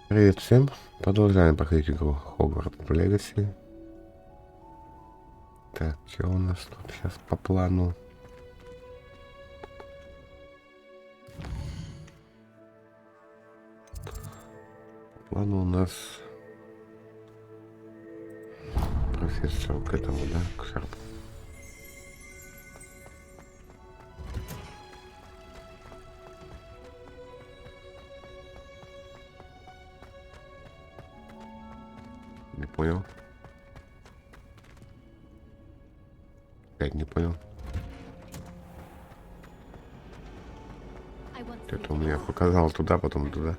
Привет всем! Продолжаем проходить игру Hogwarts Legacy. Так, что у нас тут сейчас по плану? По плану у нас профессор к этому, да, к шарпу. Не понял. Опять не понял. Это у меня показал туда, потом туда.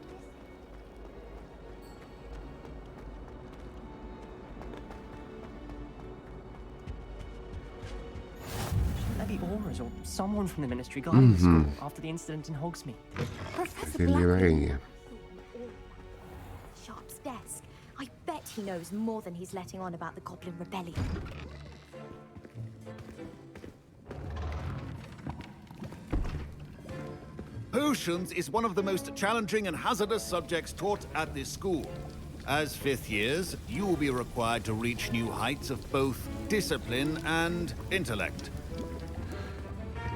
Someone from the ministry guarding the school after the incident in Hogsmeade. Зелье варенье. Sharp's desk. I bet he knows more than he's letting on about the Goblin Rebellion. Potions is one of the most challenging and hazardous subjects taught at this school. As fifth years, you will be required to reach new heights of both discipline and intellect.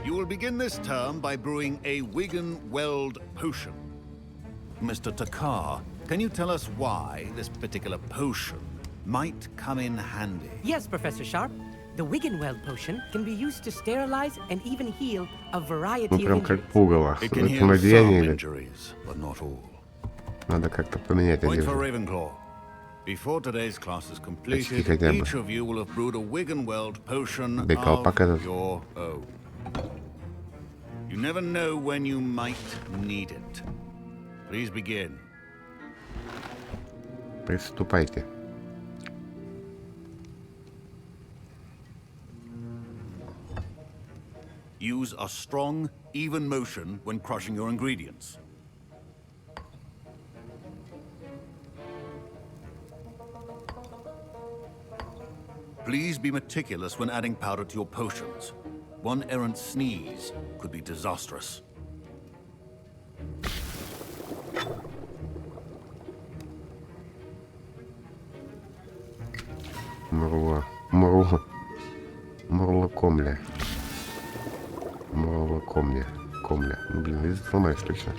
You will begin this term by brewing a Wigan-Weld potion. Mr. Takar, can you tell us why this particular potion might come in handy? Yes, Professor Sharp. The Wiggenweld potion can be used to sterilize and even heal a variety Ну прям of как injuries. пугало. It can Это heal на some деяние. injuries, but not all. Надо как-то поменять Point for одежду. Ravenclaw. Before today's class is completed, хотя бы. each of you will have brewed a Wiggenweld potion Да, колпак of этот. your own. You never know when you might need it. Please begin. Приступайте. Use a strong, even motion when crushing your ingredients. Please be meticulous when adding powder to your potions. One errant sneeze could be disastrous. Мурла комля. Мурла комля. Комля. Ну блин, язык сломаешь точно.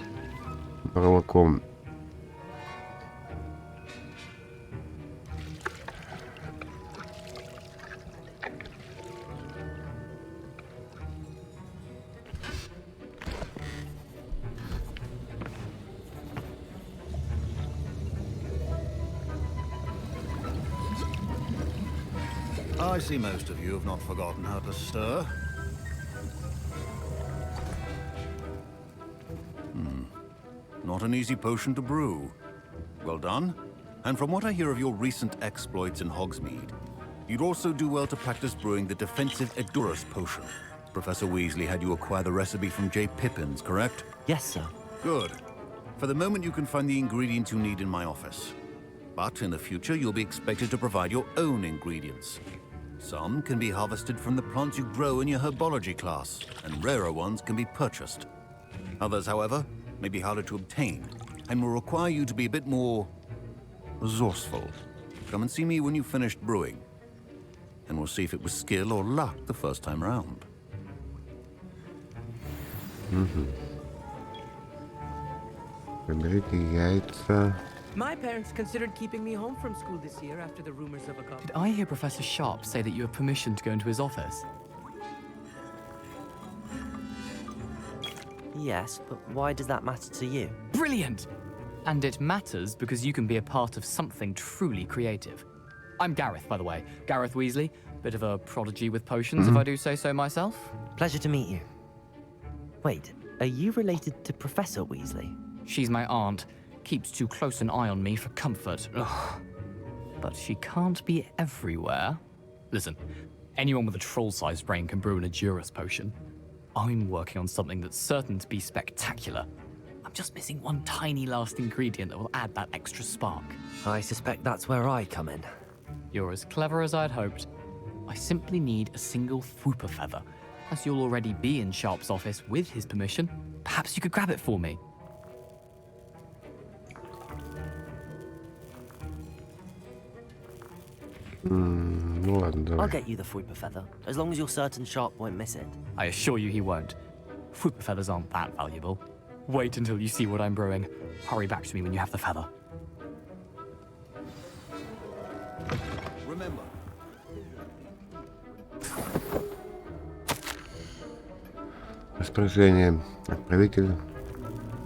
Мурла ком. I see most of you have not forgotten how to stir. Not an easy potion to brew. Well done. And from what I hear of your recent exploits in Hogsmeade, you'd also do well to practice brewing the defensive Edurus potion. Professor Weasley had you acquire the recipe from J. Pippins, correct? Yes, sir. Good. For the moment, you can find the ingredients you need in my office. But in the future, you'll be expected to provide your own ingredients. Some can be harvested from the plants you grow in your herbology class, and rarer ones can be purchased. Others, however, may be harder to obtain, and will require you to be a bit more resourceful. Come and see me when you've finished brewing, and we'll see if it was skill or luck the first time round. Выберите яйца. My parents considered keeping me home from school this year after the rumors of a goblin. Did I hear Professor Sharp say that you have permission to go into his office? Yes, but why does that matter to you? Brilliant! And it matters because you can be a part of something truly creative. I'm Gareth, by the way. Gareth Weasley. Bit of a prodigy with potions, if I do say so myself. Pleasure to meet you. Wait, are you related to Professor Weasley? She's my aunt. Keeps too close an eye on me for comfort. Ugh. But she can't be everywhere. Listen, anyone with a troll-sized brain can brew an Edurus potion. I'm working on something that's certain to be spectacular. I'm just missing one tiny last ingredient that will add that extra spark. I suspect that's where I come in. You're as clever as I'd hoped. I simply need a single Fwooper feather. As you'll already be in Sharp's office with his permission, perhaps you could grab it for me. Ну ладно, I'll давай. get you the Fuipa feather, as long as you're certain Sharp won't miss it. I assure you he won't. Fupa feathers aren't that valuable. Wait until you see what I'm brewing. Hurry back to me when you have the feather. Remember, Распоряжение. Отправитель.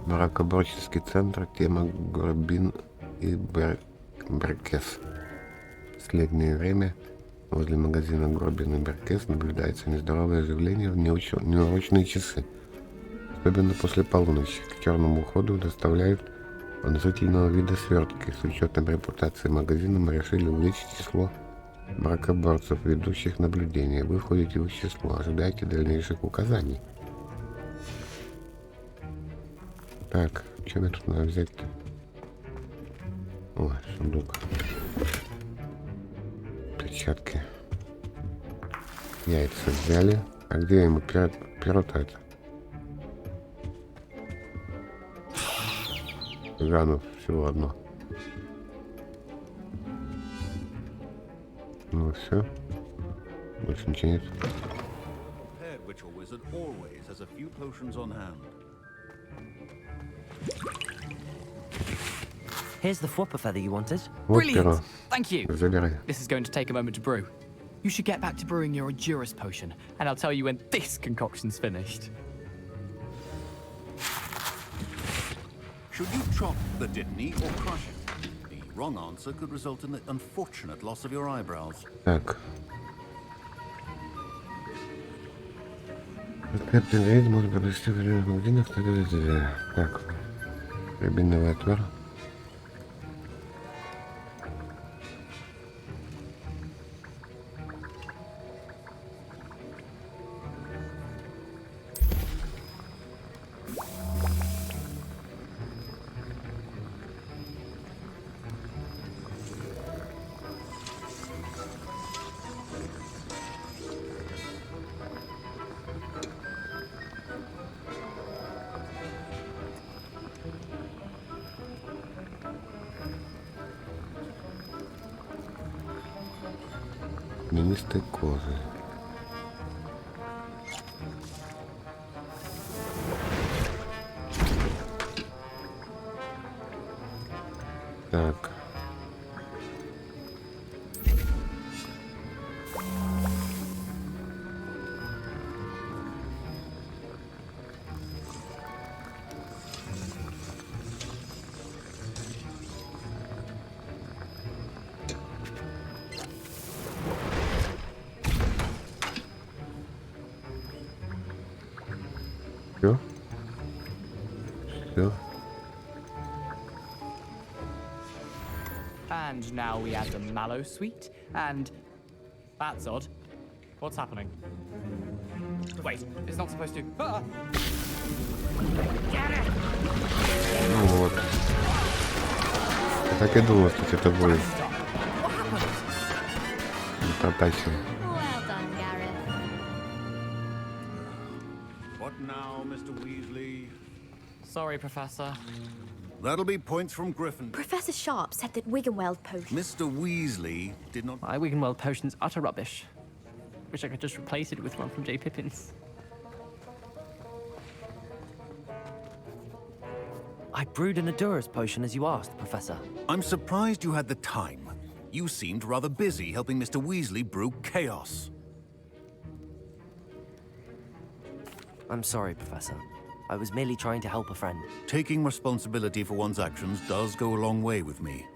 Мракоборческий центр. Тема Горбин и Беркес. Последнее время возле магазина Горбин и Беркес наблюдается нездоровое оживление в неурочные часы. Особенно после полуночи. К черному ходу доставляют подозрительного вида свертки. С учетом репутации магазина мы решили увеличить число мракоборцев, ведущих наблюдения. Вы входите в их число. Ожидайте дальнейших указаний. Так, что мне тут надо взять-то? О, сундук. Перчатки. Яйца взяли. А где ему перо-то это? Ганов всего одно. Ну все. Больше ничего нет. prepared ritual wizard always has a few potions on hand. Here's the Fuipa feather you wanted. Вот Brilliant! перо. Thank you. Забирай. This is going to take a moment to brew. You should get back to brewing your Endurance potion, and I'll tell you when this concoction's finished. Should you chop the Ditney or crush it? The wrong answer could result in the unfortunate loss of your eyebrows. Так. Открытый рейд можно приобрести в определенных магазинах. Так. Рябиновый отвар. Мясистой кожи. Так. Все? Все? And now we add the mallow sweet, and that's odd. What's happening? Wait, it's not supposed to. Ah! Ну вот. Я так и думал, что это будет. Stop. What happened? Протачивай. Well done, Gareth. What now, Mr. Weasley? Sorry, Professor. That'll be points from Griffin. Professor Sharp said that Wiggenweld potion. Mr. Weasley did not... My Wiggenweld potion's utter rubbish. Wish I could just replace it with one from J. Pippin's. I brewed an Endurance potion as you asked, Professor. I'm surprised you had the time. You seemed rather busy helping Mr. Weasley brew chaos. I'm sorry, Professor. I was merely trying to help a friend. Taking responsibility for one's actions does go a long way with me.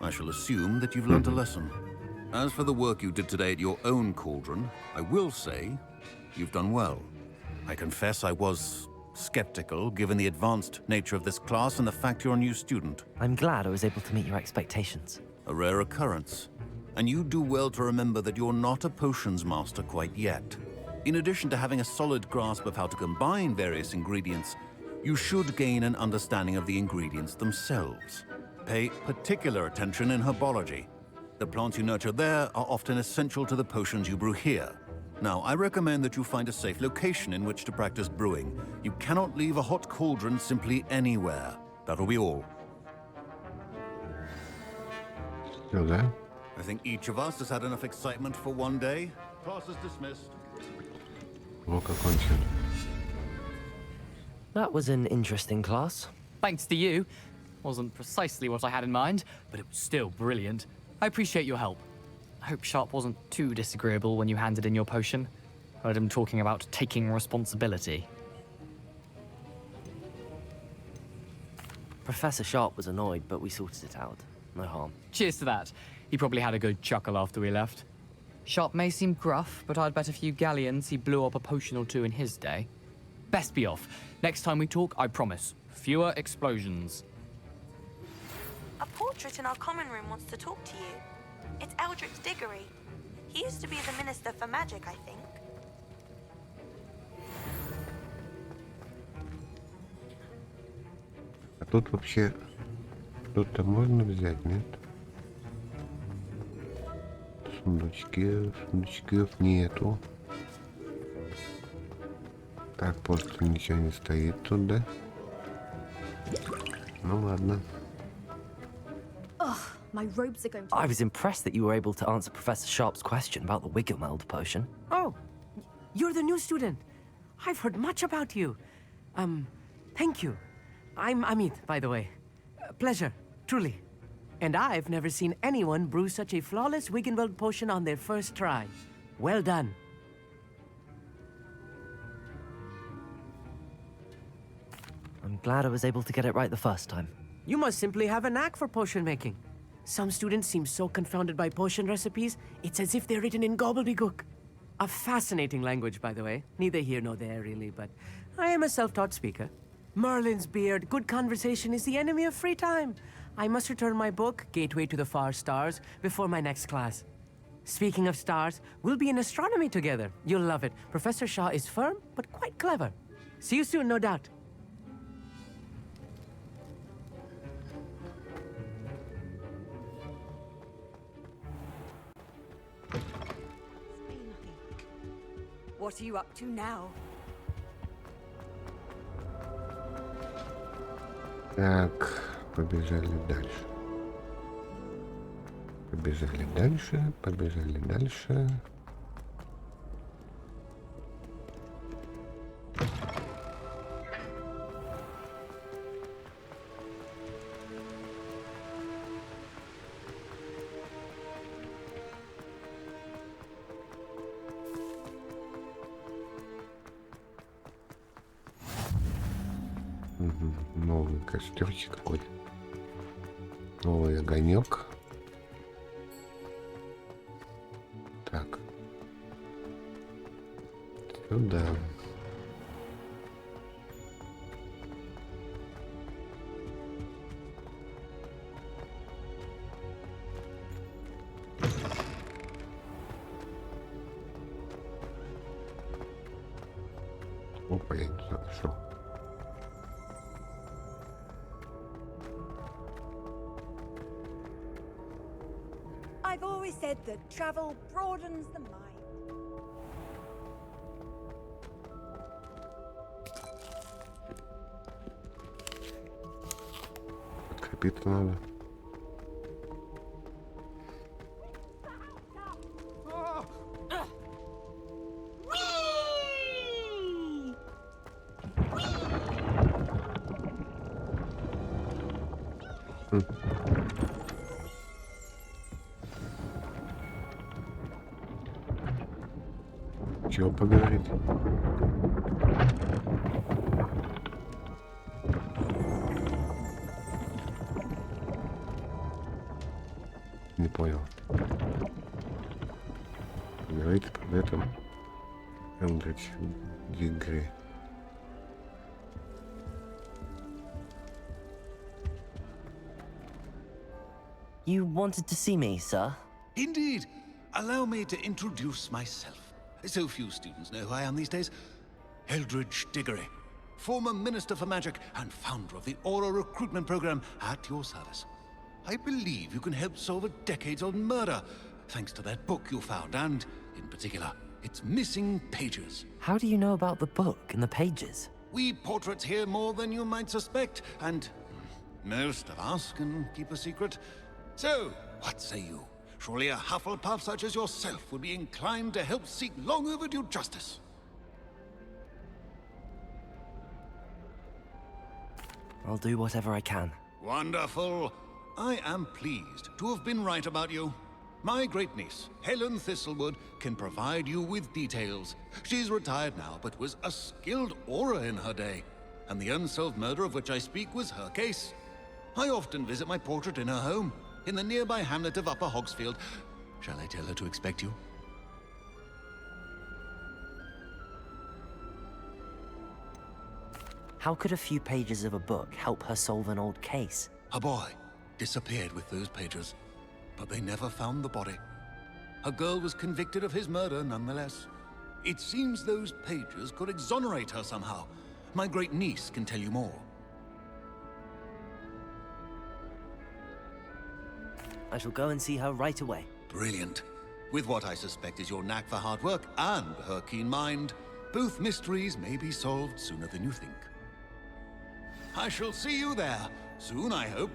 I shall assume that you've learnt a lesson. As for the work you did today at your own cauldron, I will say you've done well. I confess I was skeptical, given the advanced nature of this class and the fact you're a new student. I'm glad I was able to meet your expectations. A rare occurrence. And you do well to remember that you're not a potions master quite yet. In addition to having a solid grasp of how to combine various ingredients, you should gain an understanding of the ingredients themselves. Pay particular attention in herbology. The plants you nurture there are often essential to the potions you brew here. Now, I recommend that you find a safe location in which to practice brewing. You cannot leave a hot cauldron simply anywhere. That'll be all. Все, да? I think each of us has had enough excitement for one day. Class is dismissed. Урок окончен. That was an interesting class. Thanks to you. Wasn't precisely what I had in mind, but it was still brilliant. I appreciate your help. I hope Sharp wasn't too disagreeable when you handed in your potion. Heard him talking about taking responsibility. Professor Sharp was annoyed, but we sorted it out. No harm. Cheers to that. He probably had a good chuckle after we left. Sharp may seem gruff, but I'd bet a few galleons he blew up a potion or two in his day. Best be off. Next time we talk, I promise. Fewer explosions. A portrait in our common room wants to talk to you. It's Eldrick Diggory. He used to be the Minister for Magic, I think. А тут вообще что-то можно взять, нет? Сундучков нету. Так, просто ничего не стоит тут, да? Ну ладно. Ugh, my robes are going to... I was impressed that you were able to answer Professor Sharp's question about the Wiggelmeld potion. Oh, you're the new student. I've heard much about you. Thank you. I'm Amit, by the way. Pleasure, truly. And I've never seen anyone brew such a flawless Wiggenweld potion on their first try. Well done. I'm glad I was able to get it right the first time. You must simply have a knack for potion making. Some students seem so confounded by potion recipes, it's as if they're written in gobbledygook. A fascinating language, by the way. Neither here nor there, really, but I am a self-taught speaker. Merlin's beard, good conversation is the enemy of free time. I must return my book, Gateway to the Far Stars, before my next class. Speaking of stars, we'll be in astronomy together. You'll love it. Professor Shaw is firm, but quite clever. See you soon, no doubt. What are you up to now? Так, побежали дальше. Побежали дальше, побежали дальше. Новый костерчик какой-то. Новый огонек. Так. Сюда. Опа, я не туда пошел. I've always said that travel broadens the mind. Подкрепиться надо. Чего поговорить? Не понял. Говорите об этом Элдрич Диггери. You wanted to see me, sir? Indeed. Allow me to introduce myself. So few students know who I am these days. Eldridge Diggory, former Minister for Magic and founder of the Aura recruitment program at your service. I believe you can help solve a decades-old murder, thanks to that book you found, and, in particular, its missing pages. How do you know about the book and the pages? We portraits hear more than you might suspect, and most of us can keep a secret. So, what say you? Surely a Hufflepuff such as yourself would be inclined to help seek long overdue justice. I'll do whatever I can. Wonderful. I am pleased to have been right about you. My great niece, Helen Thistlewood, can provide you with details. She's retired now, but was a skilled aura in her day. And the unsolved murder of which I speak was her case. I often visit my portrait in her home, in the nearby hamlet of Upper Hogsfield. Shall I tell her to expect you? How could a few pages of a book help her solve an old case? A boy disappeared with those pages, but they never found the body. A girl was convicted of his murder nonetheless. It seems those pages could exonerate her somehow. My great niece can tell you more. I shall go and see her right away. Brilliant. With what I suspect is your knack for hard work and her keen mind, both mysteries may be solved sooner than you think. I shall see you there, soon I hope.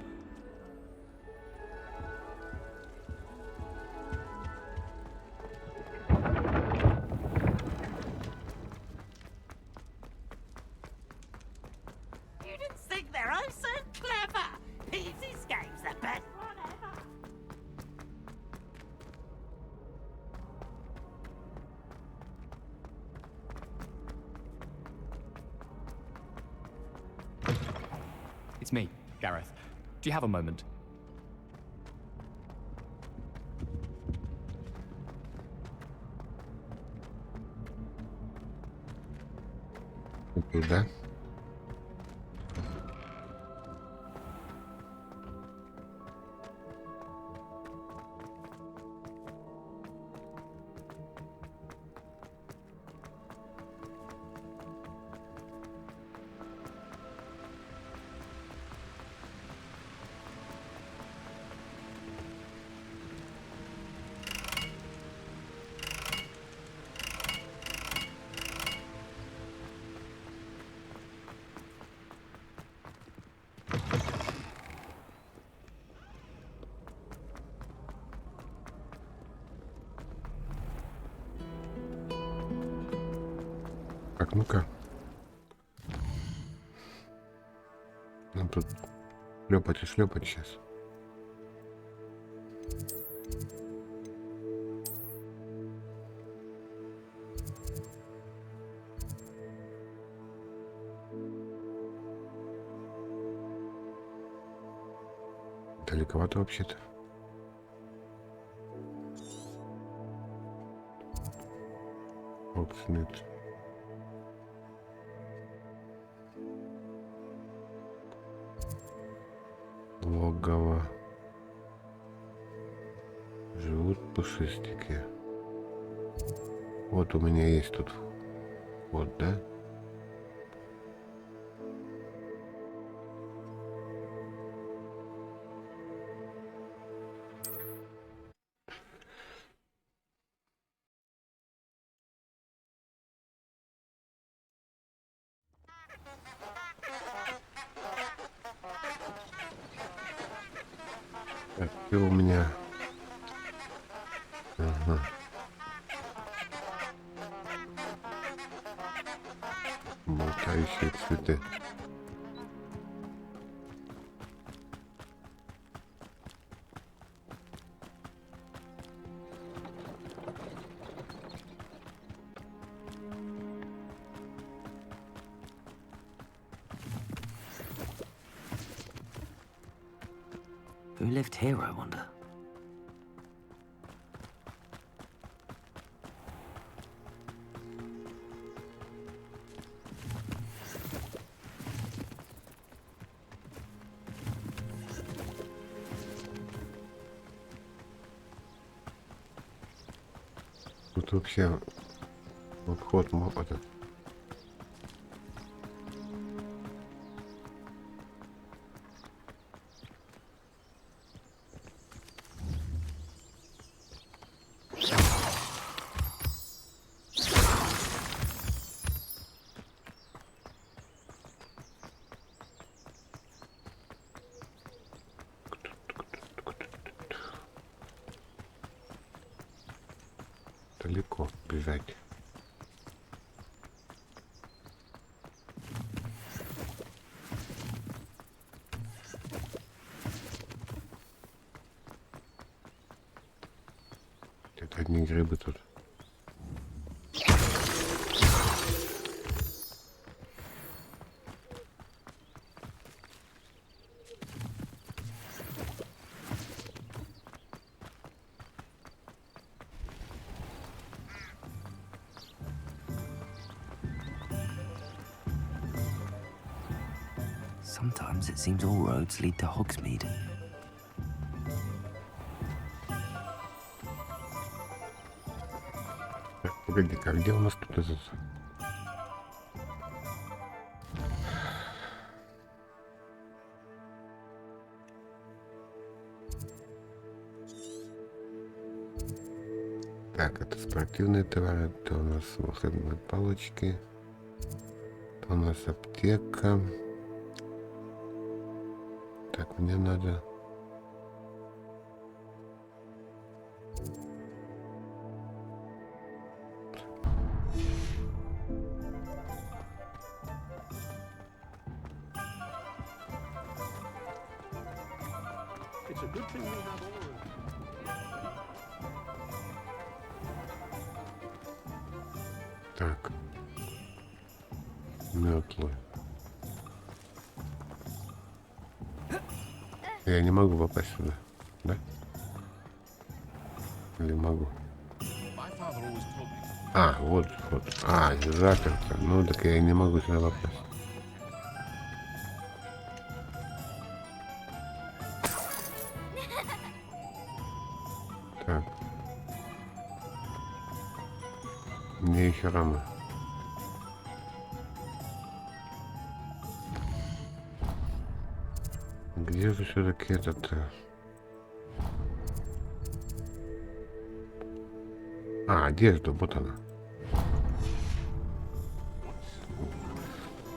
Students think they're oh so clever. Easy escape's the best one ever. It's me, Gareth. Do you have a moment? Туда. Так, ну-ка. Нам тут шлепать и шлепать сейчас. Далековато вообще-то. Окснет. Логово. Живут пушистики. Вот у меня есть тут вот, да? Так, и у меня... Ага. Болтающие цветы. Who lived here, I wonder? Тут вообще обход это. далеко бежать. Это одни грибы тут. Sometimes it seems all roads lead to Hogsmeade. Так, погоди-ка, где у нас тут этот? Так, это спортивные товары, это у нас волшебные палочки, это у нас аптека. Так, мне надо... Так. Метлы. Я не могу попасть сюда, да? Или могу? А, вот. А, заперто. Ну, так я не могу сюда попасть. Так. Мне еще рано. Где же все-таки этот... А, одежда, вот она.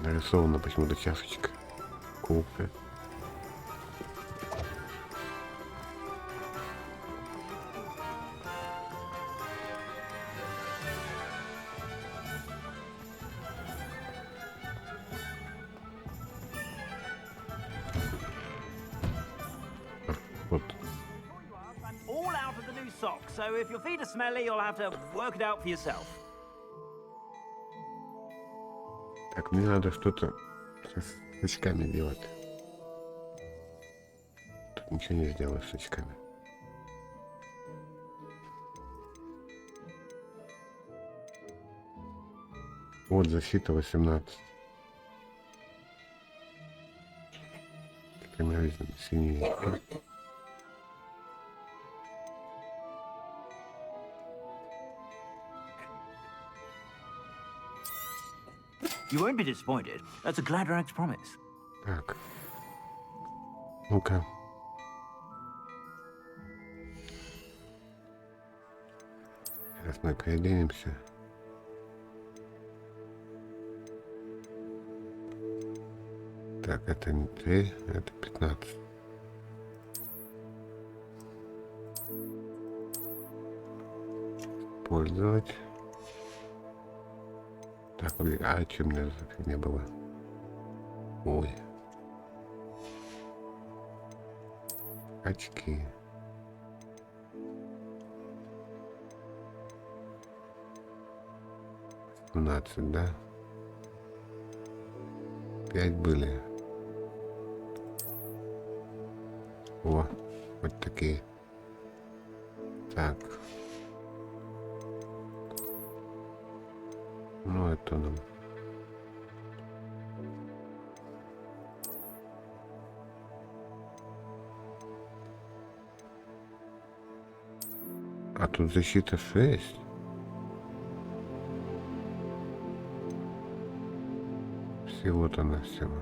Нарисована почему-то чашечка. Кофе. Вот. All out of the new socks, so if your feet are smelly, you'll have to work it out for yourself. Так, мне надо что-то с очками делать. Тут ничего не сделаешь с очками. Вот защита 18. Как видно, синий. You won't be disappointed. That's a Gladrag's promise. Так. Ну-ка. Сейчас мы переоденемся. Так, это не 3, это 15. Использовать. Так, а что мне за фигня было? Ой. Очки. $17, да? 5 были. О, вот такие. Так. Ну, это нам. А тут защита 6. Всего-то на всего.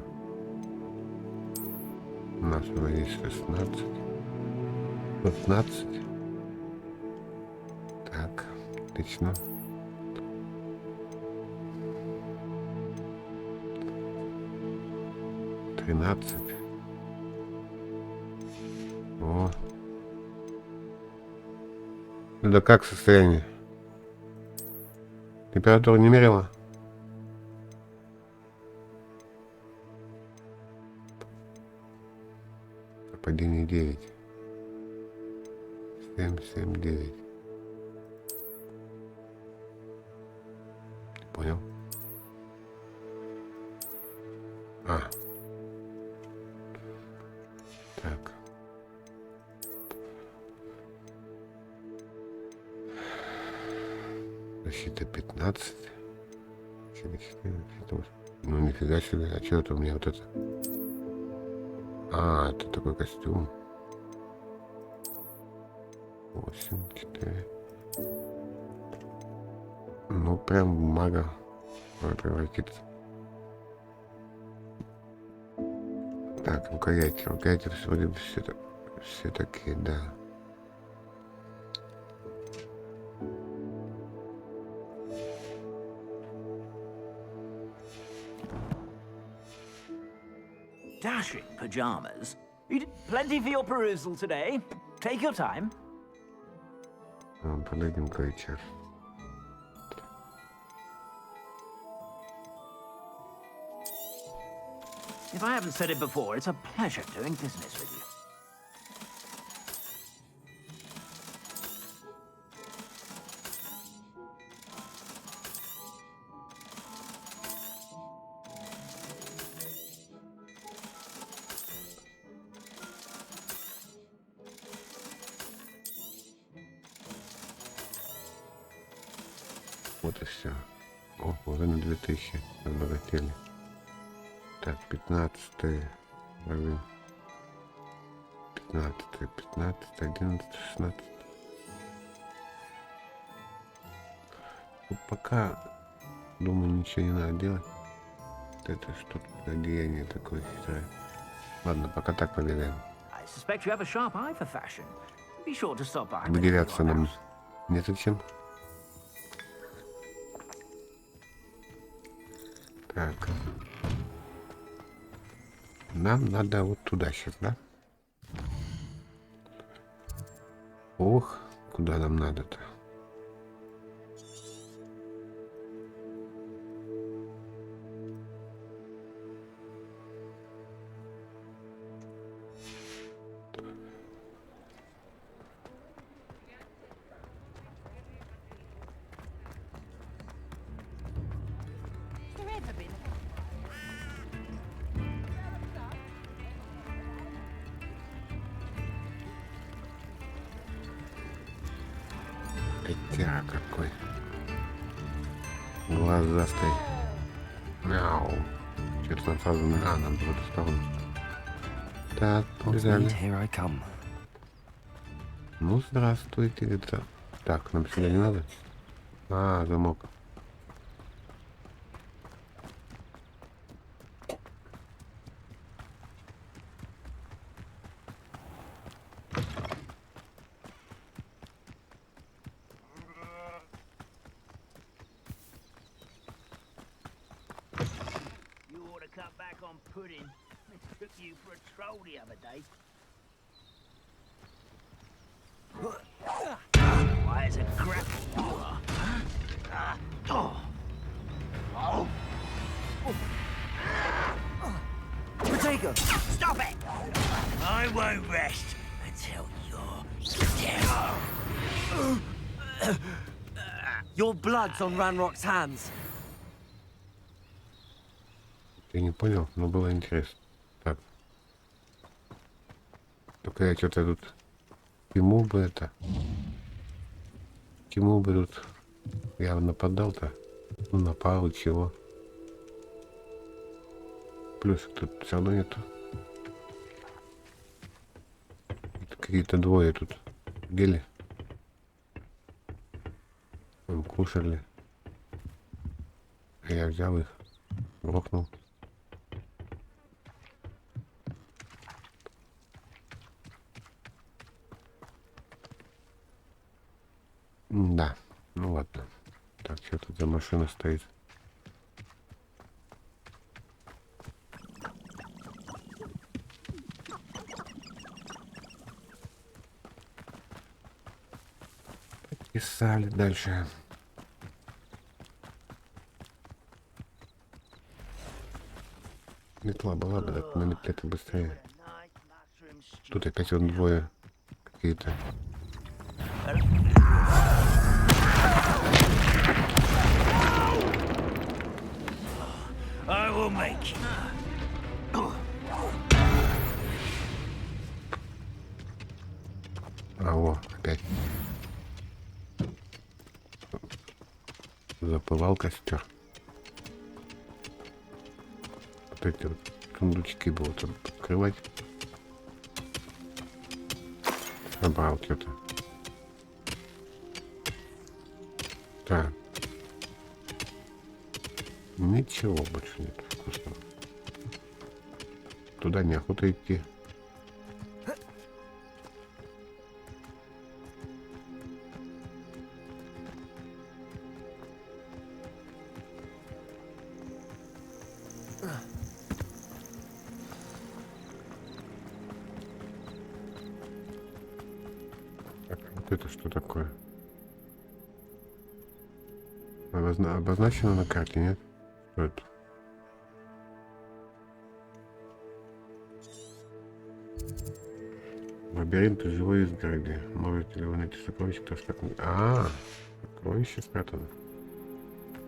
У нас есть 16. 15. Так, отлично. $13. О. Ну да как состояние? Температуру не мерила? Падение 9. 7, 7, 9. Понял? Так. Защита 15. Ну нифига себе, а что это у меня вот это? Это такой костюм. 8, 4. Ну прям мага превратится. Так, рукояти. Рукояти вроде бы все такие, да. Dashing pajamas. You did plenty for your perusal today. Take your time. Подойдем к вечеру. If I haven't said it before, it's a pleasure doing business with you. Вот и все. О, уже на 2000 обогатели. Так, 15-й. 15-й, 15-й, 11-й, 16-й. Ну, пока, думаю, ничего не надо делать. Это что-то одеяние такое хитрое. Ладно, пока так побегаем. I suspect you have a sharp eye for fashion. Be sure to stop by. Выделяться нам не зачем. Так. Нам надо вот туда сейчас, да? Ох, куда нам надо-то? Котяра какой. Глазастый. Мяу. Что-то там сразу нам в эту сторону. Так, побежали. Ну, здравствуйте, это. Так, нам сюда не надо? Замок. Pudding. Took you for a troll the other day. Why is it grapple you are? Potato! Stop it! I won't rest until you're dead. Your blood's on Ranrock's hands. Я не понял, но было интересно. Так. Только я что-то тут... Ему бы это... Ему бы тут... Я нападал-то. Ну, напал, и чего. Плюс тут все равно нету. Какие-то двое тут гели. Кушали. Я взял их. Грохнул. Да, ну ладно. Так, что тут за машина стоит? Писали дальше. Метла была бы, так на метле это быстрее. Тут опять вот двое какие-то. I will make it. А, о, опять. Запылал костер. Вот эти вот сундучки будут открывать. Набрал что-то. Так. Ничего больше нет вкусного. Туда неохота идти. Так, вот это что такое? Обозначено на карте, нет? Что это? Лабиринт живой изгороди. Можете ли вы найти сокровище, кто так... А, сокровище спрятано.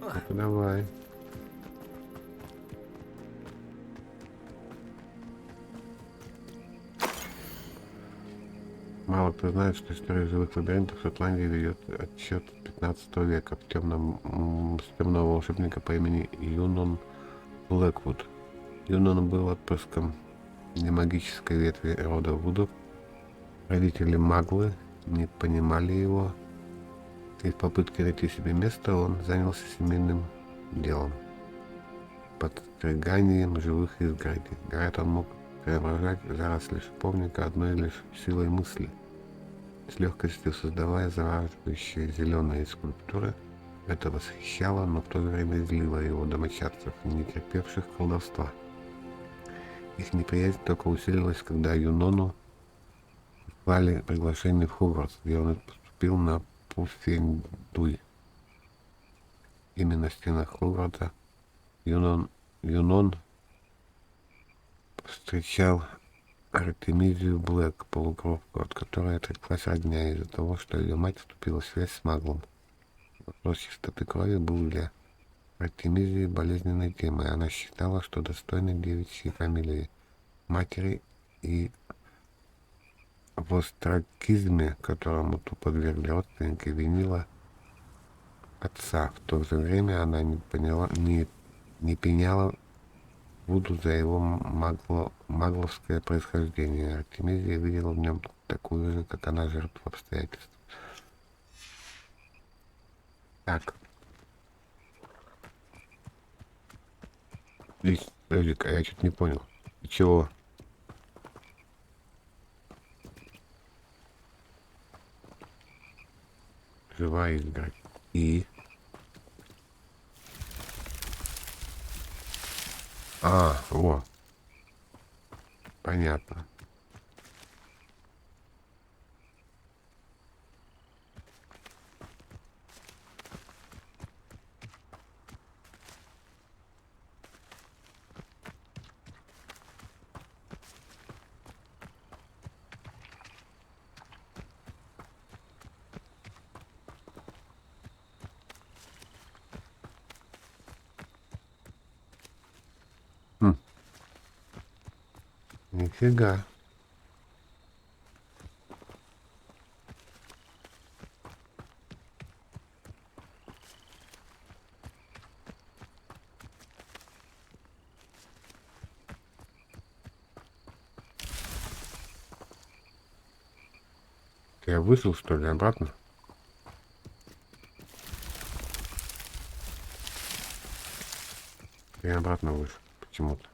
Ну-ка давай. Мало кто знает, что история живых лабиринтов в Шотландии ведет отсчет 15 века с темного волшебника по имени Юнон Блэквуд. Юнон был отпрыском немагической ветви рода Вудов. Родители маглы не понимали его, и в попытке найти себе место он занялся семейным делом. Подстриганием живых изгородей. Говорят, он мог преображать заросли шиповника одной лишь силой мысли, с легкостью создавая завораживающие зеленые скульптуры. Это восхищало, но в то же время злило его домочадцев, не терпевших колдовства. Их неприязнь только усилилась, когда Юнону послали приглашение в Хогвартс, где он поступил на Пуффендуй. Именно в стенах Хогвартса Юнон встречал Артемизию Блэк, полукровку, от которой отреклась родня из-за того, что ее мать вступила в связь с маглом. Вопрос чистоты крови был для Артемизии болезненной темой. Она считала, что достойна девичьей фамилии матери, и в остракизме, которому ту подвергли родственники, винила отца. В то же время она не пеняла Вуду за его магловское происхождение. Артемизия видела в нем такую же, как она, жертву обстоятельств. Так. Здесь, подожди-ка, я что-то не понял. И чего? Живая изгородь. И... А, во. Понятно. Нифига. Я вышел, что ли, обратно? Я обратно вышел почему-то.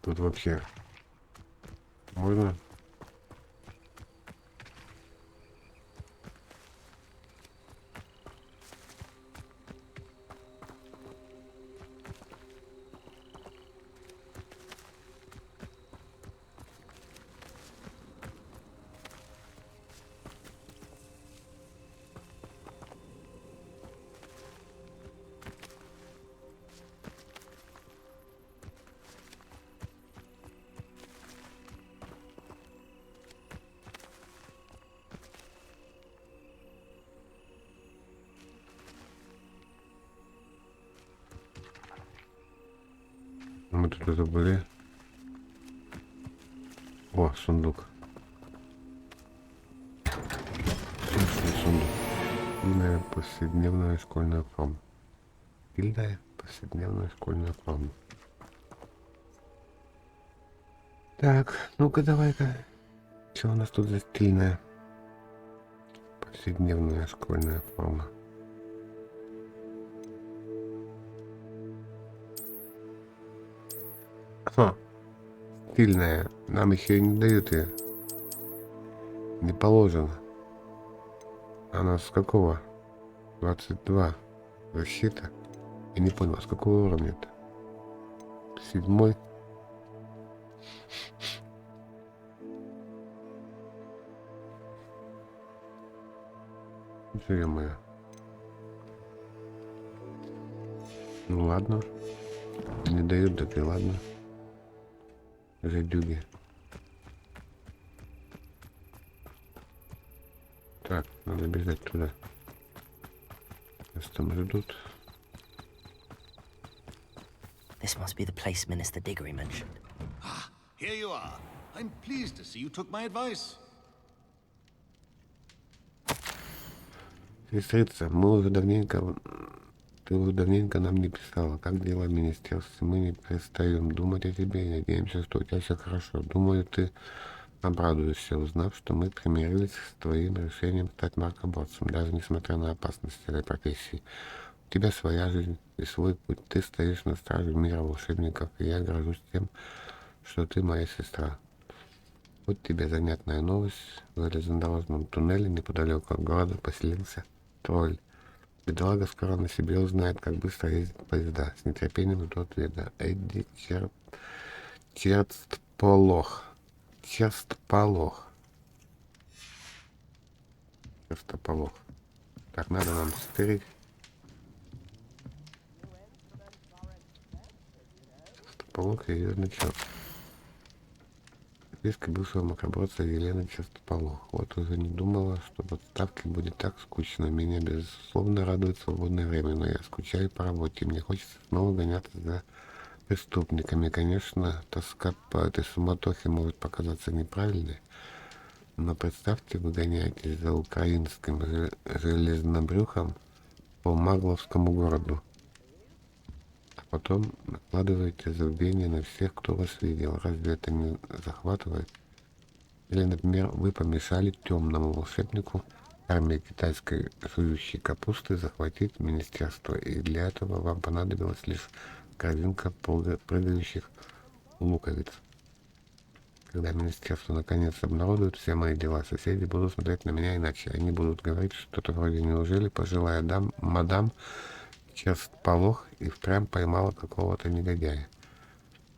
Тут вообще можно? Мы тут уже были. О, сундук. Сундук. Стильная повседневная школьная форма. Стильная повседневная школьная форма. Так, ну-ка давай-ка. Что у нас тут за стильная повседневная школьная форма? Ха. Стильная. Нам еще и не дают ее. Не положено. Она с какого? 22. Защита. Я не понял, с какого уровня-то? 7. Ё-моё. Ну ладно. Не дают, так и ладно. Жадюги. Так, надо бежать туда. Нас там ждут. This must be the place Minister Diggory mentioned. Ah, here you are. I'm pleased to see you took my advice. Сестрица, ты уже давненько нам не писала. Как дела в министерстве? Мы не перестаем думать о тебе и надеемся, что у тебя все хорошо. Думаю, ты обрадуешься, узнав, что мы примирились с твоим решением стать маркоборцем, даже несмотря на опасности этой профессии. У тебя своя жизнь и свой путь. Ты стоишь на страже мира волшебников, и я горжусь тем, что ты моя сестра. Вот тебе занятная новость. В железнодорожном туннеле неподалеку от города поселился тролль. Бедолага скоро на себе узнает, как быстро ездят поезда. С нетерпением жду ответа. Эдди Черстполох. Черстполох. Так, надо нам стырить. Черстполох и ее начал. Записка бывшего макроборца Елены Черстполох. Вот уже не думала, что в отставке будет так скучно. Меня, безусловно, радует свободное время, но я скучаю по работе. Мне хочется снова гоняться за преступниками. Конечно, тоска по этой суматохе может показаться неправильной, но представьте, вы гоняетесь за украинским железнобрюхом по Магловскому городу, а потом накладываете забвение на всех, кто вас видел. Разве это не захватывает? Или, например, вы помешали темному волшебнику армии китайской жующей капусты захватить министерство, и для этого вам понадобилась лишь корзинка прыгающих луковиц. Когда министерство наконец обнародует все мои дела, соседи будут смотреть на меня иначе. Они будут говорить что-то вроде: неужели пожилая мадам Черстполох и впрямь поймала какого-то негодяя.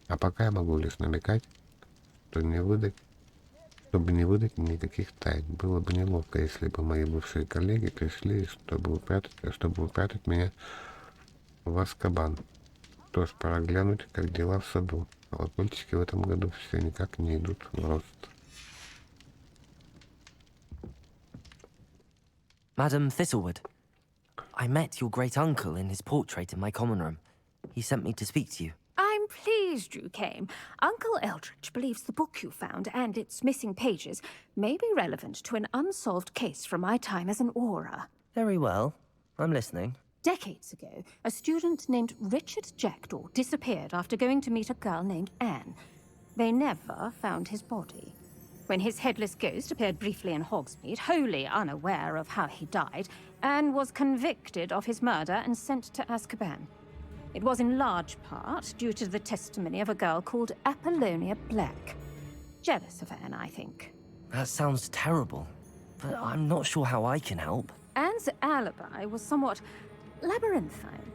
А пока я могу лишь намекать, чтобы не выдать никаких тайн. Было бы неловко, если бы мои бывшие коллеги пришли, чтобы упрятать меня в Азкабан. Что ж, пора глянуть, как дела в саду. Колокольчики в этом году все никак не идут в рост. Madam Thistlewood, I met your great uncle in his portrait in my common room. He sent me to speak to you. I'm pleased you came. Uncle Eldridge believes the book you found and its missing pages may be relevant to an unsolved case from my time as an aura. Very well. I'm listening. Decades ago, a student named Richard Jackdaw disappeared after going to meet a girl named Anne. They never found his body. When his headless ghost appeared briefly in Hogsmeade, wholly unaware of how he died, Anne was convicted of his murder and sent to Azkaban. It was in large part due to the testimony of a girl called Apollonia Black. Jealous of Anne, I think. That sounds terrible, but I'm not sure how I can help. Anne's alibi was somewhat labyrinthine.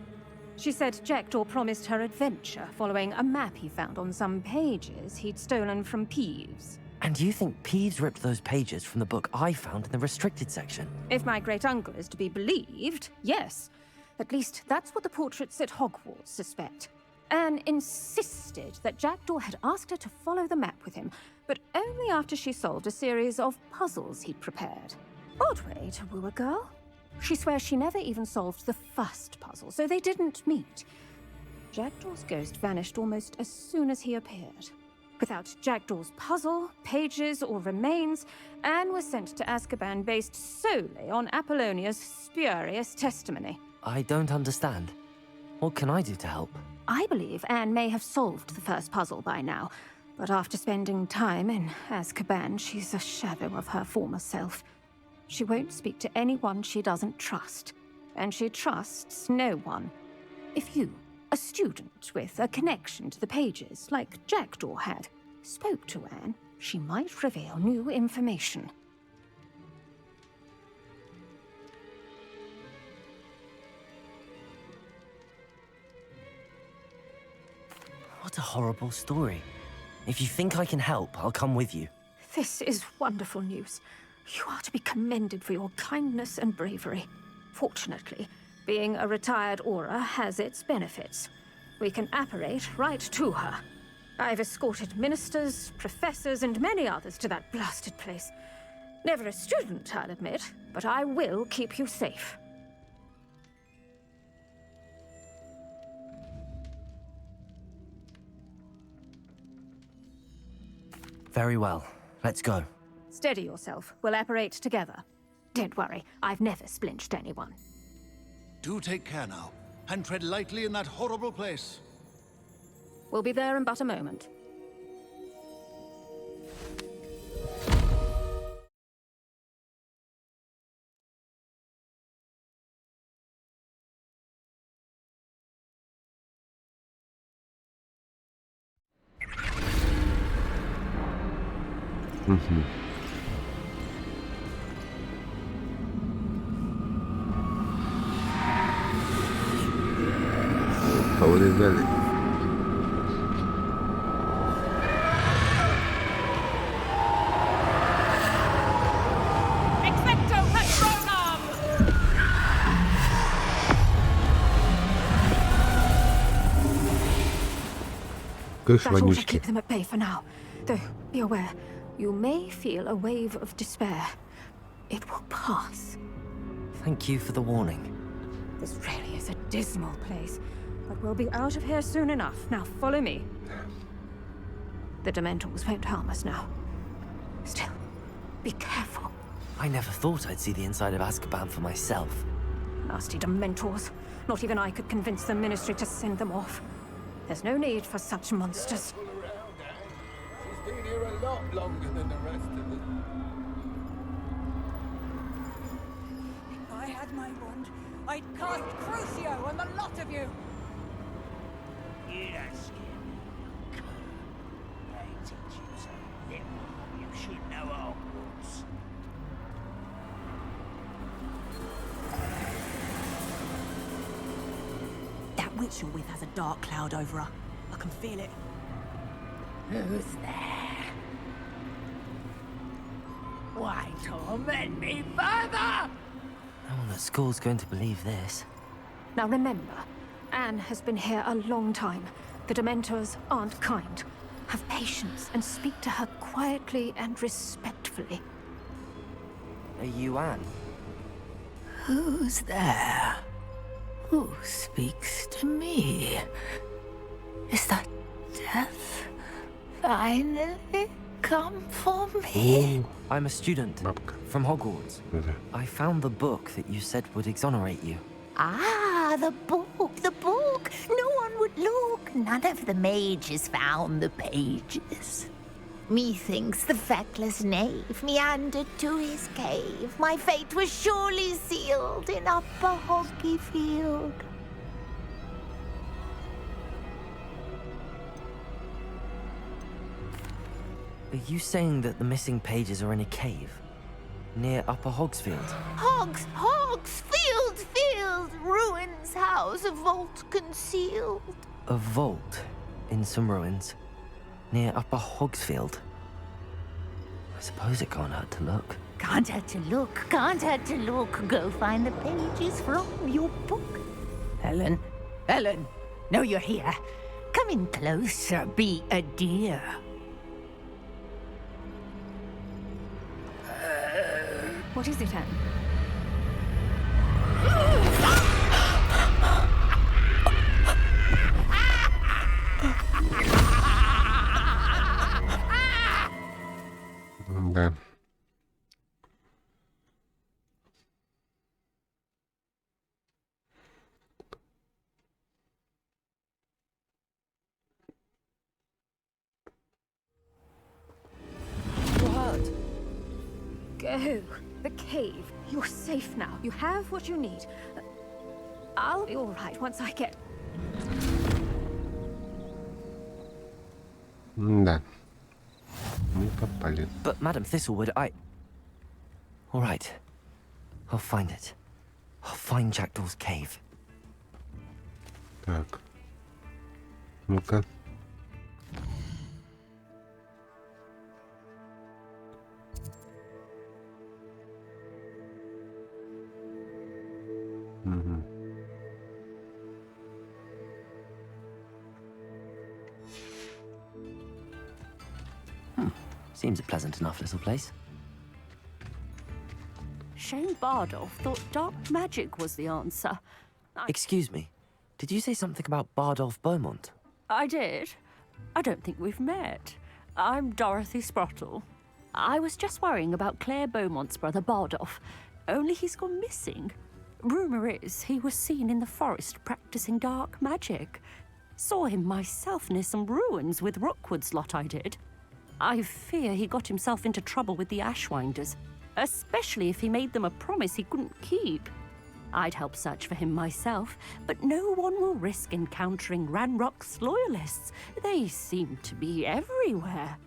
She said Jackdaw promised her adventure following a map he found on some pages he'd stolen from Peeves. And you think Peeves ripped those pages from the book I found in the restricted section? If my great-uncle is to be believed, yes. At least that's what the portraits at Hogwarts suspect. Anne insisted that Jackdaw had asked her to follow the map with him, but only after she solved a series of puzzles he'd prepared. Odd way to woo a girl. She swears she never even solved the first puzzle, so they didn't meet. Jackdaw's ghost vanished almost as soon as he appeared. Without Jackdaw's puzzle, pages, or remains, Anne was sent to Azkaban based solely on Apollonia's spurious testimony. I don't understand. What can I do to help? I believe Anne may have solved the first puzzle by now, but after spending time in Azkaban, she's a shadow of her former self. She won't speak to anyone she doesn't trust, and she trusts no one. If you, a student with a connection to the pages, like Jackdaw had, spoke to Anne, she might reveal new information. What a horrible story. If you think I can help, I'll come with you. This is wonderful news. You are to be commended for your kindness and bravery. Fortunately, being a retired Auror has its benefits. We can apparate right to her. I've escorted ministers, professors, and many others to that blasted place. Never a student, I'll admit, but I will keep you safe. Very well. Let's go. Steady yourself. We'll apparate together. Don't worry, I've never splinched anyone. Do take care now, and tread lightly in that horrible place. We'll be there in but a moment. Повылезали. Expecto Patronum! Кыш, That ought to вонючки. keep them at bay for now. Though, be aware, you may feel a wave of despair. It will pass. Thank you for the warning. This really is a dismal place, but we'll be out of here soon enough. Now follow me. The Dementors won't harm us now. Still, be careful. I never thought I'd see the inside of Azkaban for myself. Nasty Dementors. Not even I could convince the Ministry to send them off. There's no need for such monsters. She's been here a lot longer than the rest of them. If I had my wand, I'd cast Crucio on the lot of you! You don't scare me. They teach you so little. You should know Hogwarts. That witch you're with has a dark cloud over her. I can feel it. Who's there? Why torment me further? No one at school's going to believe this. Now remember, Anne has been here a long time. The Dementors aren't kind. Have patience and speak to her quietly and respectfully. Are you Anne? Who's there? Who speaks to me? Is that death finally come for me? I'm a student Бабка. from Hogwarts. Да. I found the book that you said would exonerate you. Ah, the book, the book! No one would look. None of the mages found the pages. Methinks the feckless knave meandered to his cave. My fate was surely sealed in Upper Hoggyfield. Are you saying that the missing pages are in a cave? Near Upper Hogsfield? Hogsfield, ruins house, a vault concealed. A vault in some ruins near Upper Hogsfield. I suppose it can't hurt to look. Can't hurt to look, can't hurt to look. Go find the pages from your book. Helen, know you're here. Come in closer, be a dear. What is it, Anne? Oh, the cave. You're safe now. You have what you need. I'll be all right once I get... Да. Мы попали. But Madam Thistlewood, All right. I'll find it. I'll find Jackdaw's cave. Так. Ну-ка. Угу. Seems a pleasant enough little place. Shane Bardolph thought dark magic was the answer. Excuse me. Did you say something about Bardolph Beaumont? I did. I don't think we've met. I'm Dorothy Sprottle. I was just worrying about Claire Beaumont's brother Bardolph, only he's gone missing. Rumour is he was seen in the forest practicing dark magic. Saw him myself near some ruins with Rookwood's lot I did. I fear he got himself into trouble with the Ashwinders, especially if he made them a promise he couldn't keep. I'd help search for him myself, but no one will risk encountering Ranrock's loyalists. They seem to be everywhere.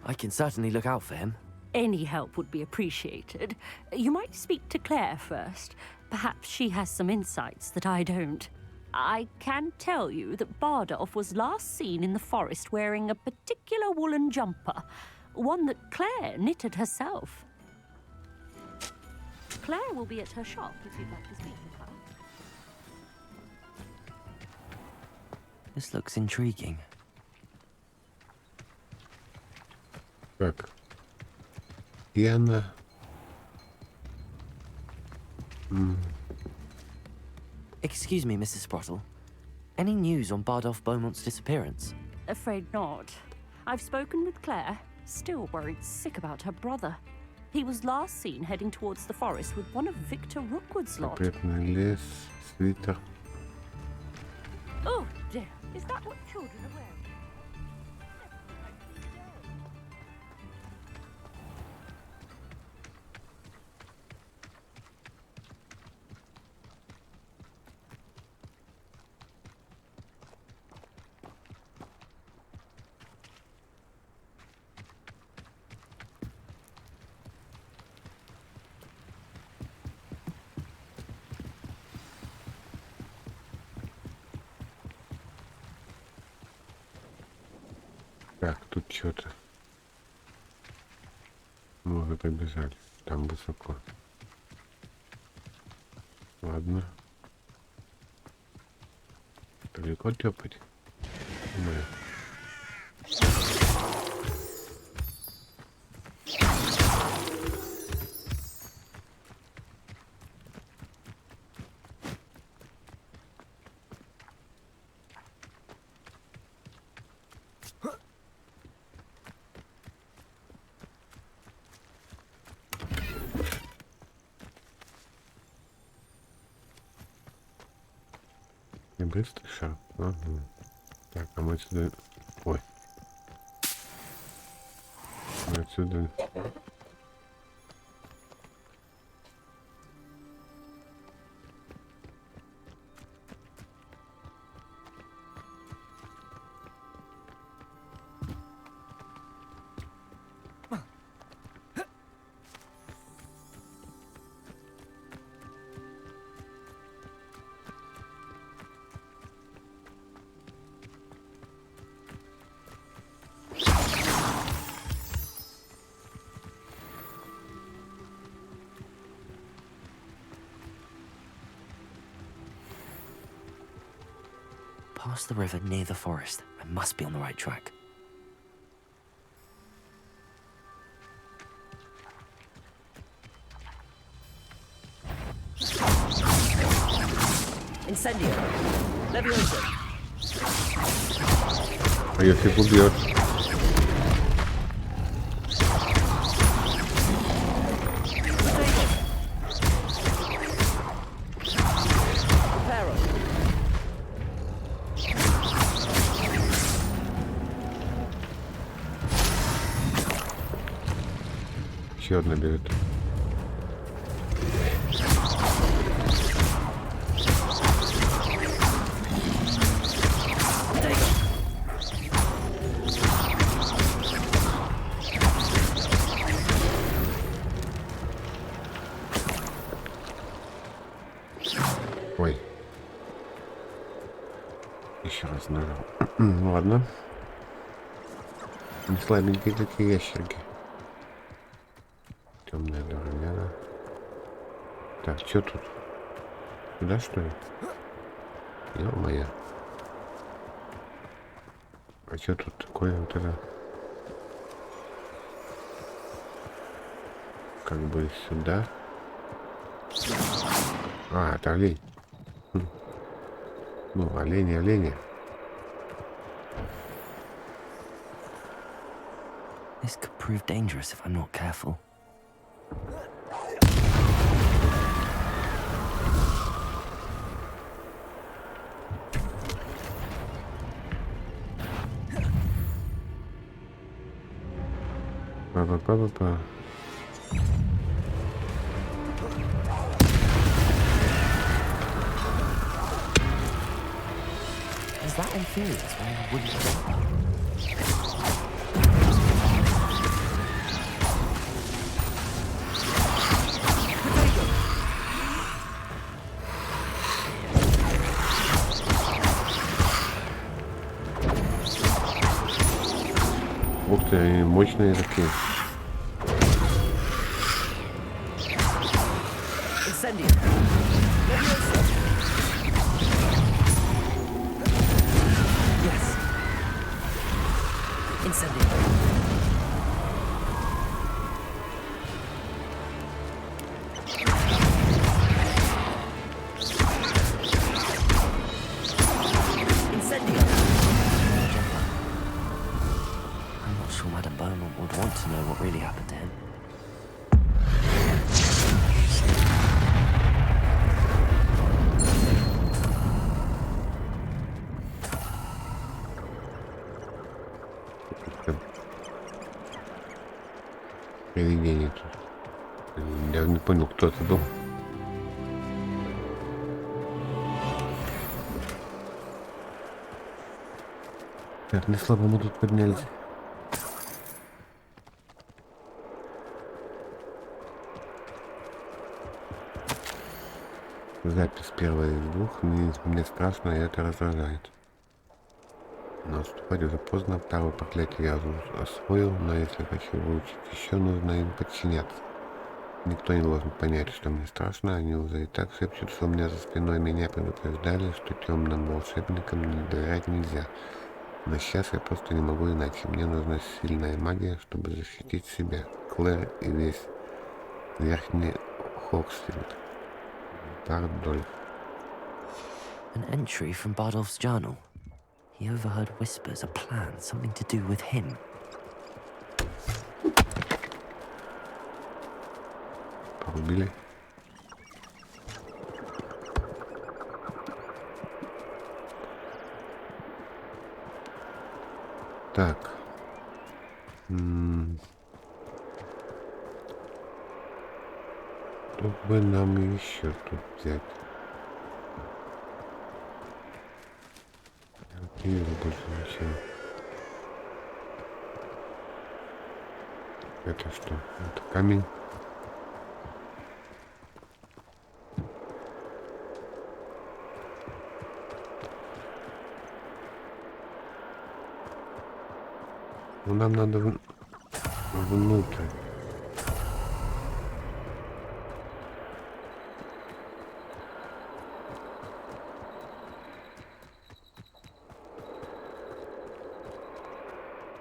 I can certainly look out for him. Any help would be appreciated. You might speak to Claire first. Perhaps she has some insights that I don't. I can tell you that Bardolph was last seen in the forest wearing a particular woolen jumper, one that Claire knitted herself. Claire will be at her shop if you'd like to speak with her. This looks intriguing. Так. И она... Excuse me, Mrs. Sprottle. Any news on Bardolph Beaumont's disappearance? Afraid not. I've spoken with Claire, still worried sick about her brother. He was last seen heading towards the forest with one of Victor Rookwood's lot. Запретный лес, свитер. Oh dear, is that what children are wearing? Так, тут что-то. Мы уже побежали. Там высоко. Ладно. Далеко тёпать? Нет. Быстрый шаг. Ага. Так, а мы отсюда... Ой. Мы отсюда... Past the river near the forest. I must be on the right track. Incendio. Leviosa. А если убьет? Еще одна бежит. Ой. Еще раз нажал. Ну ладно. Не слабенькие такие ящерки. Темная дорога. Так, что тут? Сюда, что ли? Ё-моё. А что тут такое вот это? Как бы сюда. А, это олень. Ну, олени. This could prove dangerous if I'm not careful. Па-па-па-па-па. Is that inferior wearing a wooden jumper? Ух ты, они мощные такие. Would want to know what really happened to him. Привидение тут. Я не понял, кто это был. Так, не слабо мы тут поднялись. Запись первая из двух. Мне страшно, и это раздражает. Но отступать уже поздно. Второе проклятие я освоил, но если хочу выучить еще, нужно им подчиняться. Никто не должен понять, что мне страшно. Они уже и так шепчутся у меня за спиной. Меня предупреждали, что темным волшебникам не доверять нельзя. Но сейчас я просто не могу иначе. Мне нужна сильная магия, чтобы защитить себя, Клэр и весь верхний Хогвартс. An entry from Bardolph's journal. He overheard whispers, a plan, something to do with him. Порубили. Так. Тут бы нам еще тут взять. Я не вижу больше ничего. Это что? Это камень. Ну, нам надо внутрь.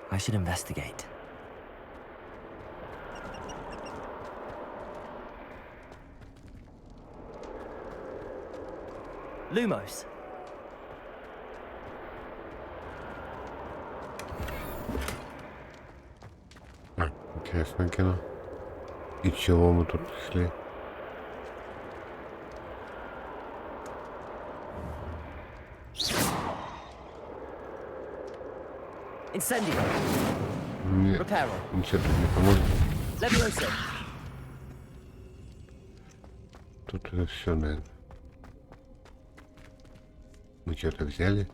I should investigate. Lumos. Интересное кино. И чего мы тут пришли? Incendio. Нет, Reparo. ничего тут не поможет. Levioso. Тут уже все, наверное. Мы что-то взяли.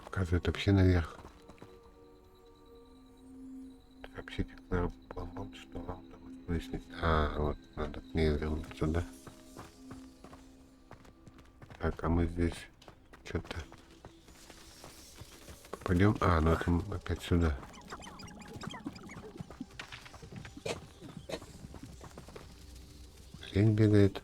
Показывает вообще наверх. Сообщите, кто поможет, что вам удалось выяснить. А, вот, надо к ней вернуться, да? Так, а мы здесь что-то попадем. А, ну это опять сюда. Лень бегает.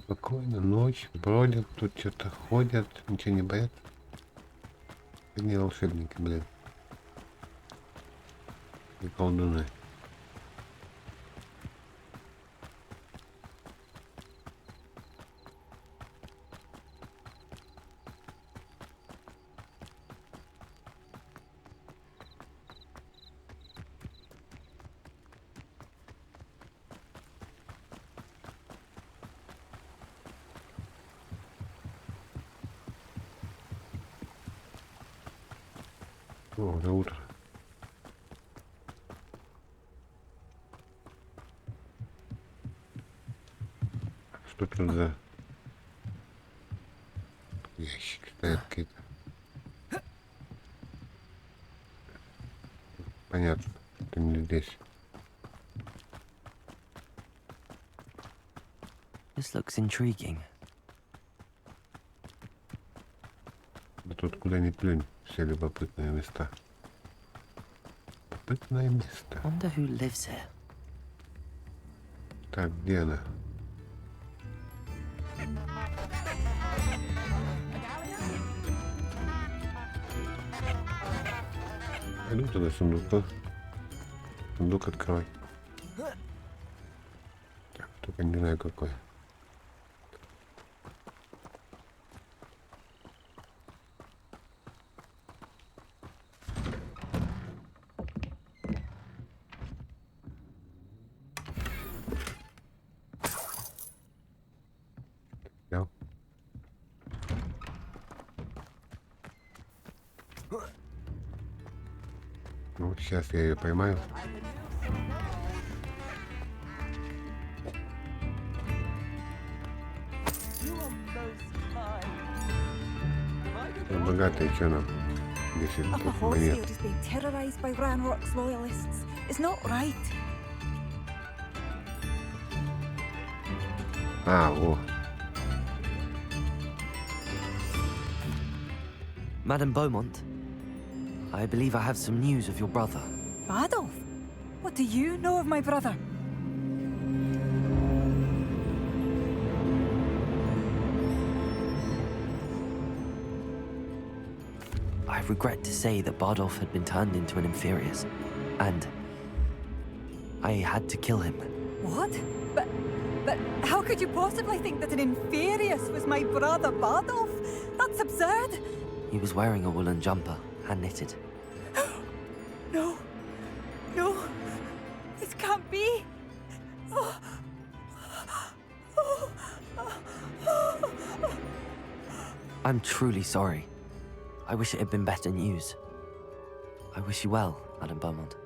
Спокойно, ночь, бродят, тут что-то ходят, ничего не боятся. Одни волшебники, блин. И колдуны. О, уже утро. Что тут за ящики стоят какие-то? Понятно, это не здесь. This looks intriguing. Да тут куда ни плюнь, все любопытные места. Любопытное место. Wonder who lives here. Так, где она? Пойду туда сундук. Сундук открывай. Так, только не знаю какой. Взял. Ну, сейчас я ее поймаю. Богатые, что нам? 10 монет. is being terrorized by Ranrock's loyalists. It's not right. А, во. Madame Beaumont, I believe I have some news of your brother. Adolf? What do you know of my brother? I regret to say that Bardolph had been turned into an inferius, and I had to kill him. What? But how could you possibly think that an inferius was my brother Bardolph? That's absurd. He was wearing a woolen jumper, hand-knitted. No. No. This can't be. I'm truly sorry. I wish it had been better news. I wish you well, Madame Beaumont.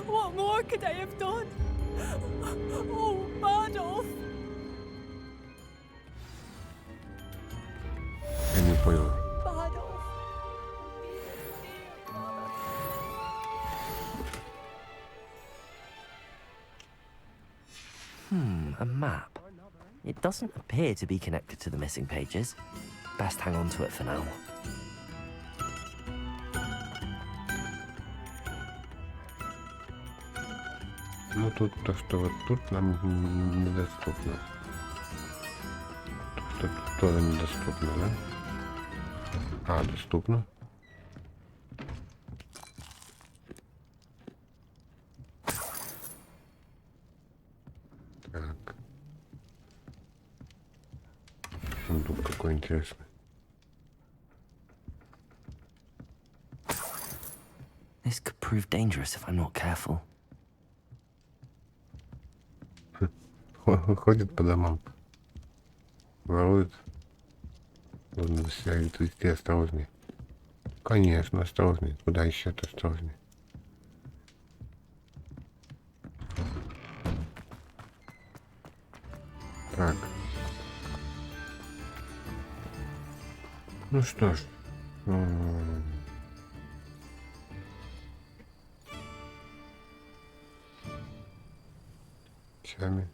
What more could I have done? Oh, Bardolph! Я не понял. Bardolph! A map. It doesn't appear to be connected to the missing pages. Best hang on to it for now. Ну тут то, что вот тут нам недоступно. То, что тут тоже недоступно, да? А, доступно. Так. Сундук какой интересный. This could prove dangerous if I'm not careful. Ходит по домам. Ворует. Нужно себя вести осторожнее. Конечно, осторожнее. Куда еще-то осторожнее. Так. Ну что ж. Чами.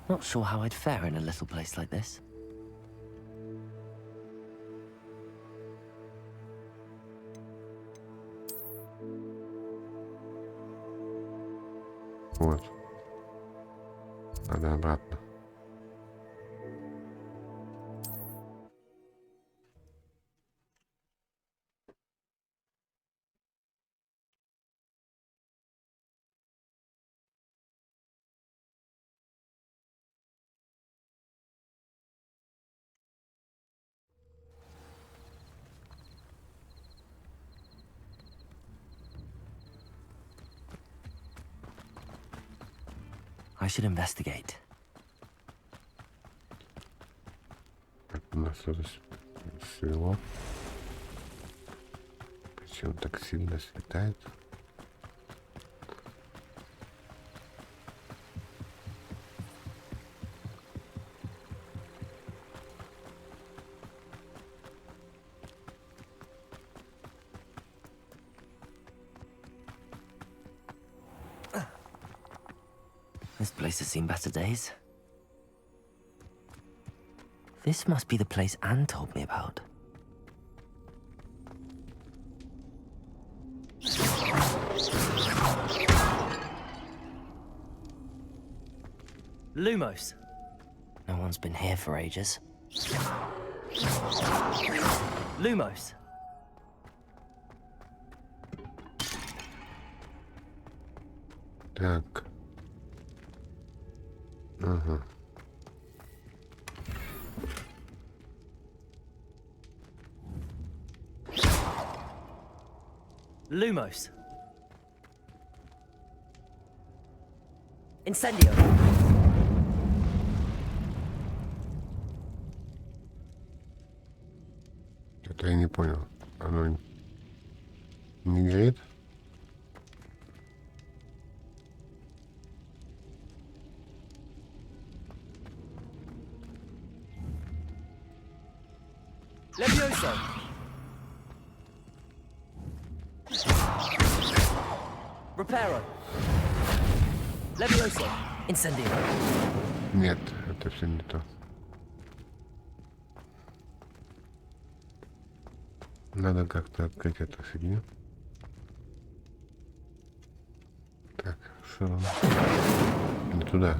Not sure how I'd fare in a little place like this. Вот. Надо обратно. I should investigate. Так, у нас уже свело. Причем так сильно светает. This place has seen better days. This must be the place Anne told me about. Lumos. No one's been here for ages. Lumos. Так. Ага. Lumos. Incendio. Это я не понял. Оно не горит? Levioso. Reparo. Levioso. Incendio. Нет, это все не то. Надо как-то открыть эту фигню. Так, что? Не туда.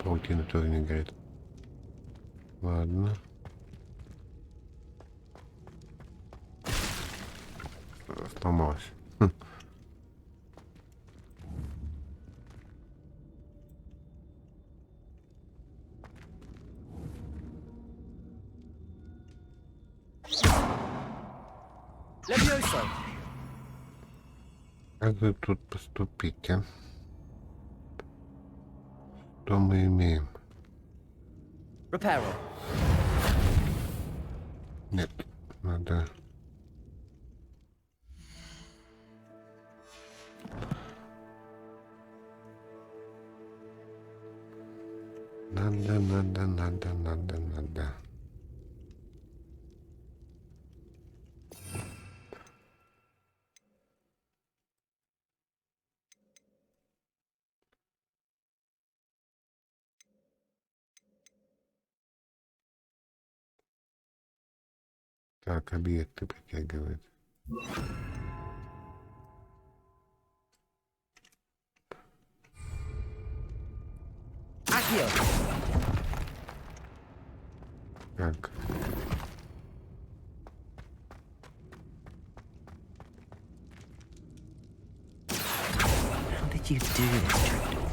Паутина тоже не горит. Ладно. Сломалась. Levioso. Как же тут поступить, а? Что мы имеем? Reparo. Нет, надо... Надо. Так, объекты притягивает. Акио. Так. How did you do this, Jackdaw?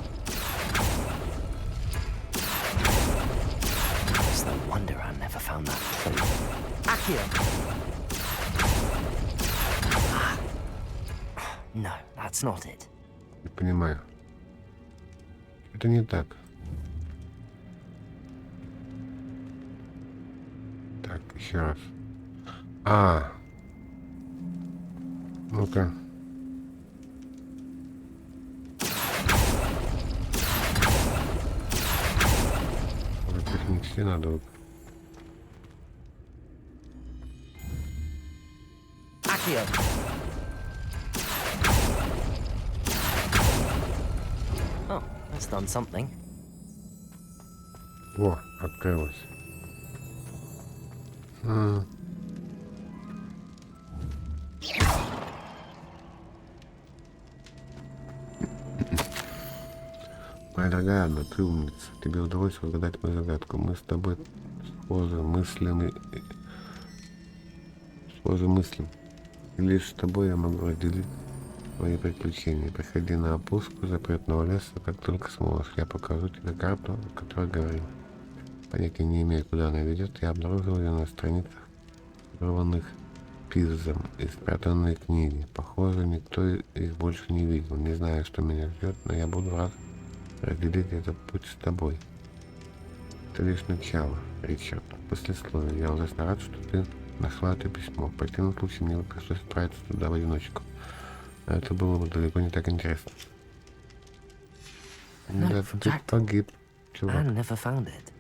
It's no wonder I never found that clue. Akio. No, that's not it. Не понимаю. Это не так. Так, еще раз. Ну-ка. Вот их не все надо. Акио. Oh, that's done something. Во, открылось. Моя дорогая Анна, ты умница. Тебе удалось разгадать мою загадку. Мы с тобой схожи мыслями. И лишь с тобой я могу разделить мои приключения. Приходи на опушку запретного леса, как только сможешь. Я покажу тебе карту, о которой говорил. Понятия не имею, куда она ведет. Я обнаружил ее на страницах, вырванных пиззом и спрятанной книги. Похоже, никто их больше не видел. Не знаю, что меня ждет, но я буду рад разделить этот путь с тобой. Это лишь начало, Ричард. Послесловие. Я ужасно рад, что ты нашла это письмо. В противном случае мне бы пришлось отправиться туда в одиночку. А это было бы далеко не так интересно. Да, ты погиб, чувак. Anne never found it.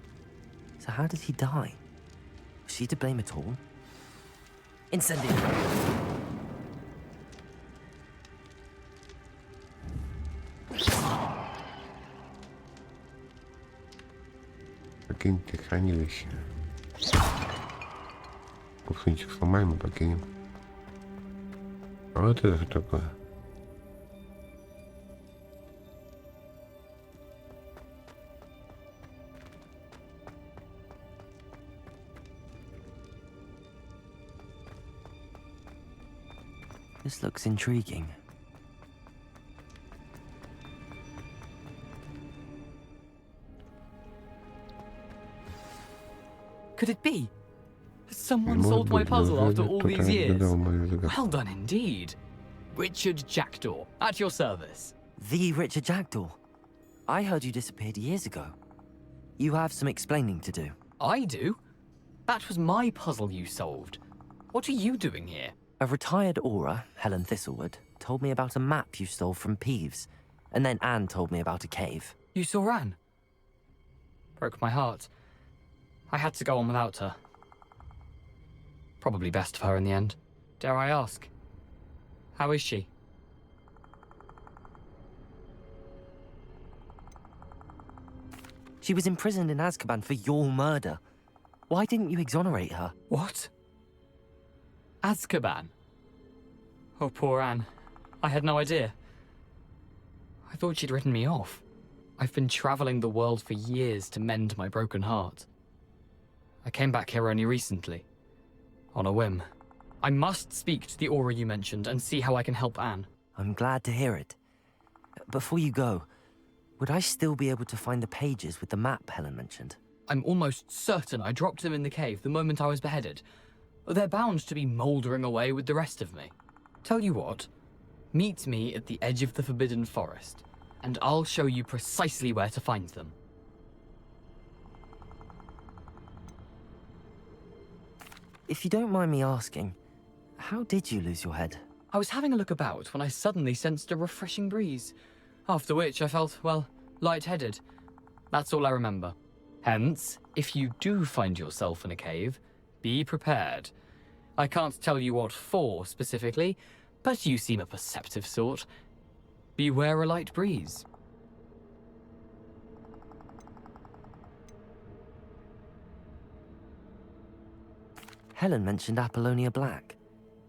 So how did he die? Was she to blame at all? Incendio! Покиньте хранилище. Кувшинчик сломаем и покинем. Вот это что такое? This looks intriguing. Could it be? Someone solved my puzzle after all these years. Well done indeed. Richard Jackdaw, at your service. The Richard Jackdaw. I heard you disappeared years ago. You have some explaining to do. I do? That was my puzzle you solved. What are you doing here? A retired aura, Helen Thistlewood, told me about a map you stole from Peeves. And then Anne told me about a cave. You saw Anne? Broke my heart. I had to go on without her. Probably best for her in the end. Dare I ask? How is she? She was imprisoned in Azkaban for your murder. Why didn't you exonerate her? What? Azkaban? Oh, poor Anne. I had no idea. I thought she'd written me off. I've been traveling the world for years to mend my broken heart. I came back here only recently. On a whim. I must speak to the aura you mentioned and see how I can help Anne. I'm glad to hear it. Before you go, would I still be able to find the pages with the map Helen mentioned? I'm almost certain I dropped them in the cave the moment I was beheaded. They're bound to be mouldering away with the rest of me. Tell you what, meet me at the edge of the Forbidden Forest, and I'll show you precisely where to find them. If you don't mind me asking, how did you lose your head? I was having a look about when I suddenly sensed a refreshing breeze, after which I felt, well, lightheaded. That's all I remember. Hence, if you do find yourself in a cave, be prepared. I can't tell you what for specifically, but you seem a perceptive sort. Beware a light breeze. Helen mentioned Apollonia Black.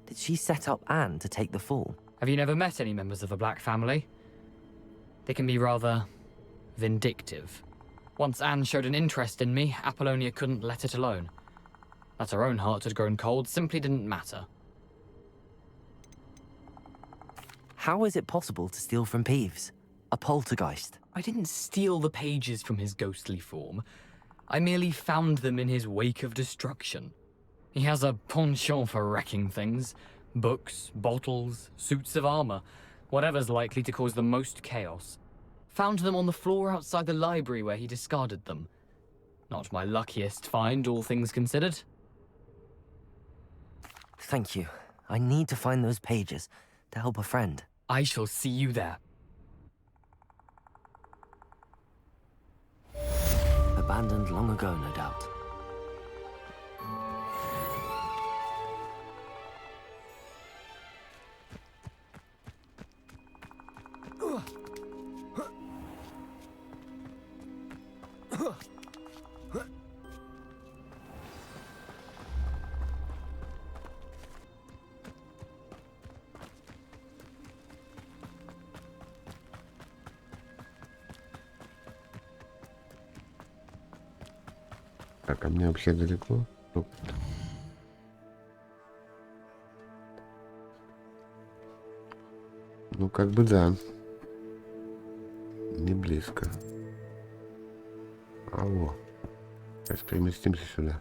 Did she set up Anne to take the fall? Have you never met any members of the Black family? They can be rather vindictive. Once Anne showed an interest in me, Apollonia couldn't let it alone. That her own heart had grown cold simply didn't matter. How is it possible to steal from Peeves? A poltergeist? I didn't steal the pages from his ghostly form. I merely found them in his wake of destruction. He has a penchant for wrecking things. Books, bottles, suits of armor, whatever's likely to cause the most chaos. Found them on the floor outside the library where he discarded them. Not my luckiest find, all things considered. Thank you. I need to find those pages to help a friend. I shall see you there. Abandoned long ago, no doubt. Так, а мне вообще далеко? Ну, как бы да. Не близко. Алло. Сейчас переместимся сюда.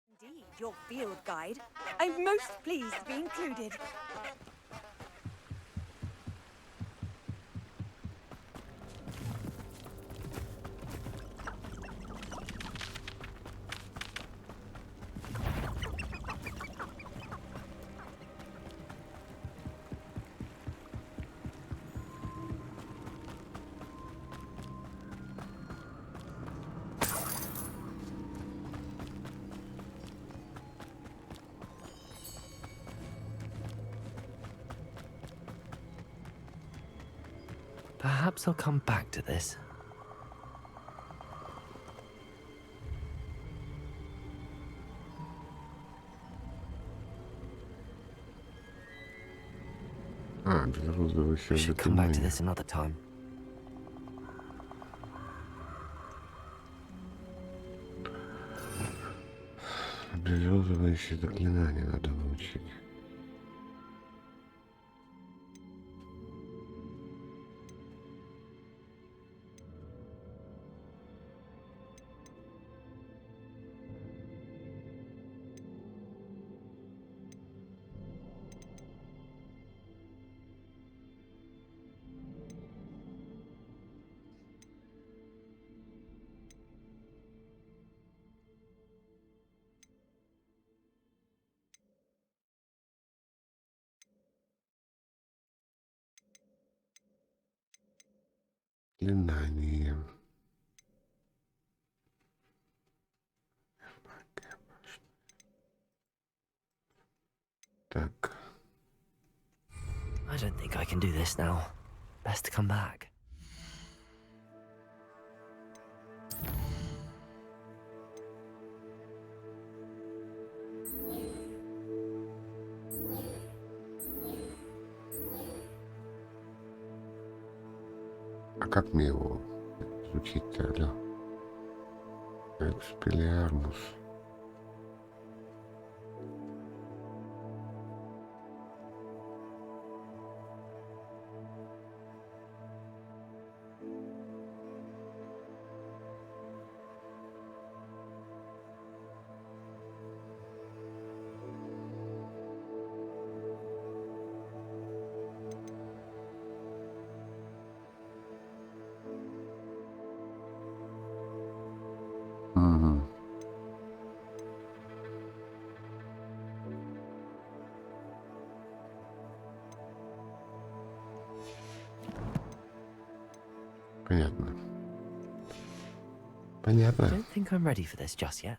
Indeed, your field guide. I'm most pleased to be included. Perhaps I'll come back to this. Безразовывающее We should come back to заклинание. this another time. Безразовывающее заклинание надо выучить. Заклинание. Так. I don't think I can do this now. Best to come back. А как мне его изучить-то, алло? Экспелиармус. Понятно. Don't think I'm ready for this just yet.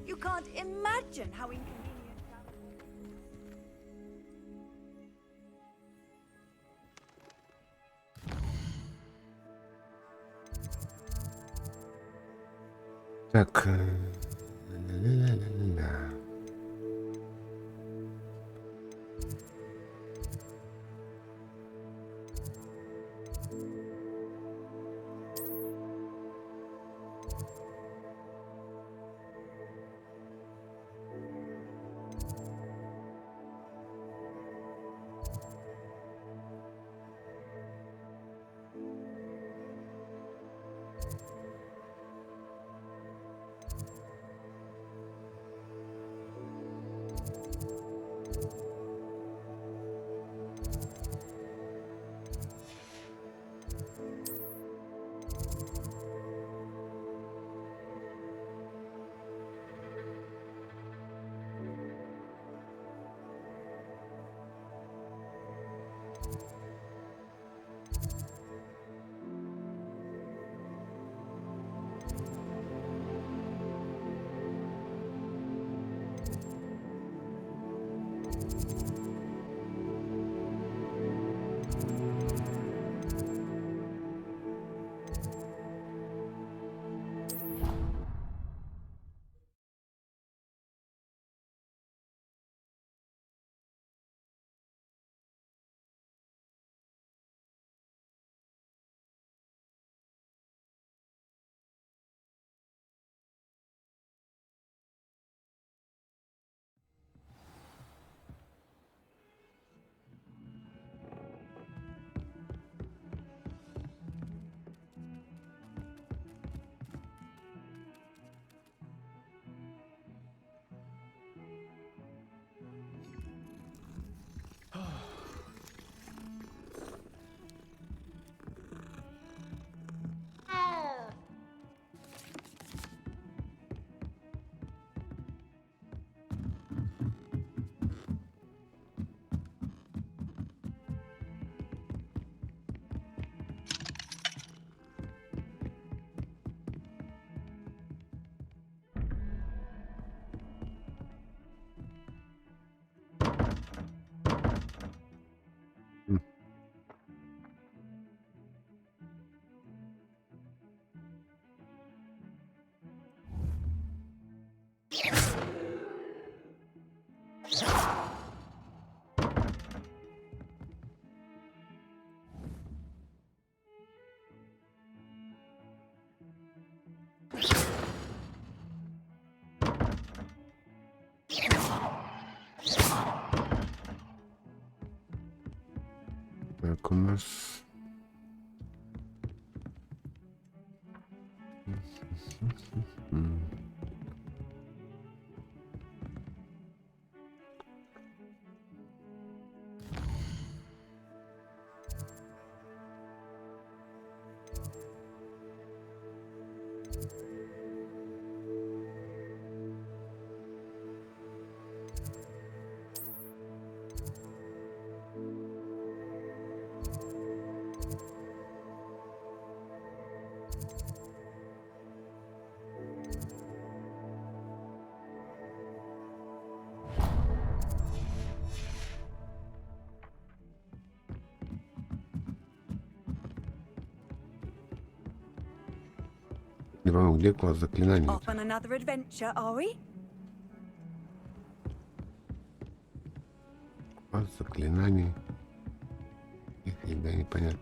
You can't imagine how inconvenient that Так. Ля-ля-ля-ля-ля. Так, у нас... Первым, где класс заклинаний? Off on another adventure, are we? Класс заклинаний. Нифига непонятно.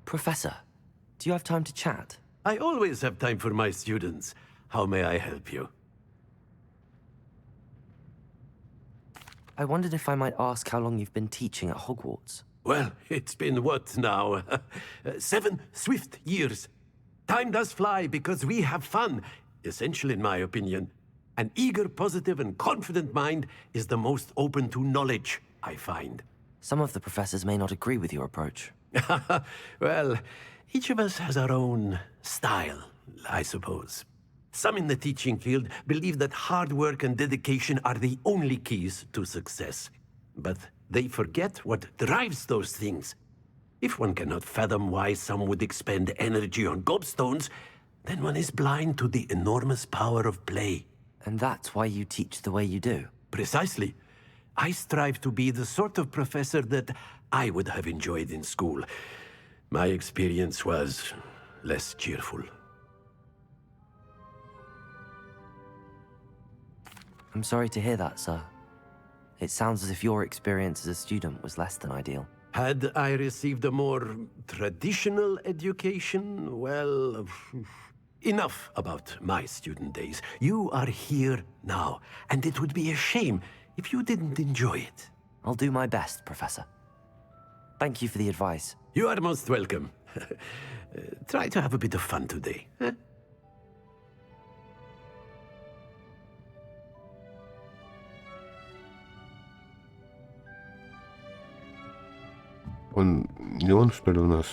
Professor, do you have time to chat? I always have time for my students. How may I help you? I wondered if I might ask how long you've been teaching at Hogwarts. Well, it's been what now? 7 swift years. Time does fly because we have fun. Essential in my opinion. An eager, positive, and confident mind is the most open to knowledge, I find. Some of the professors may not agree with your approach. Well, each of us has our own style, I suppose. Some in the teaching field believe that hard work and dedication are the only keys to success. But they forget what drives those things. If one cannot fathom why some would expend energy on gobstones, then one is blind to the enormous power of play. And that's why you teach the way you do? Precisely. I strive to be the sort of professor that I would have enjoyed in school. My experience was less cheerful. I'm sorry to hear that, sir. It sounds as if your experience as a student was less than ideal. Had I received a more traditional education, well, enough about my student days. You are here now, and it would be a shame if you didn't enjoy it. I'll do my best, Professor. Thank you for the advice. You are most welcome. Try to have a bit of fun today. Huh? Не он, что ли, у нас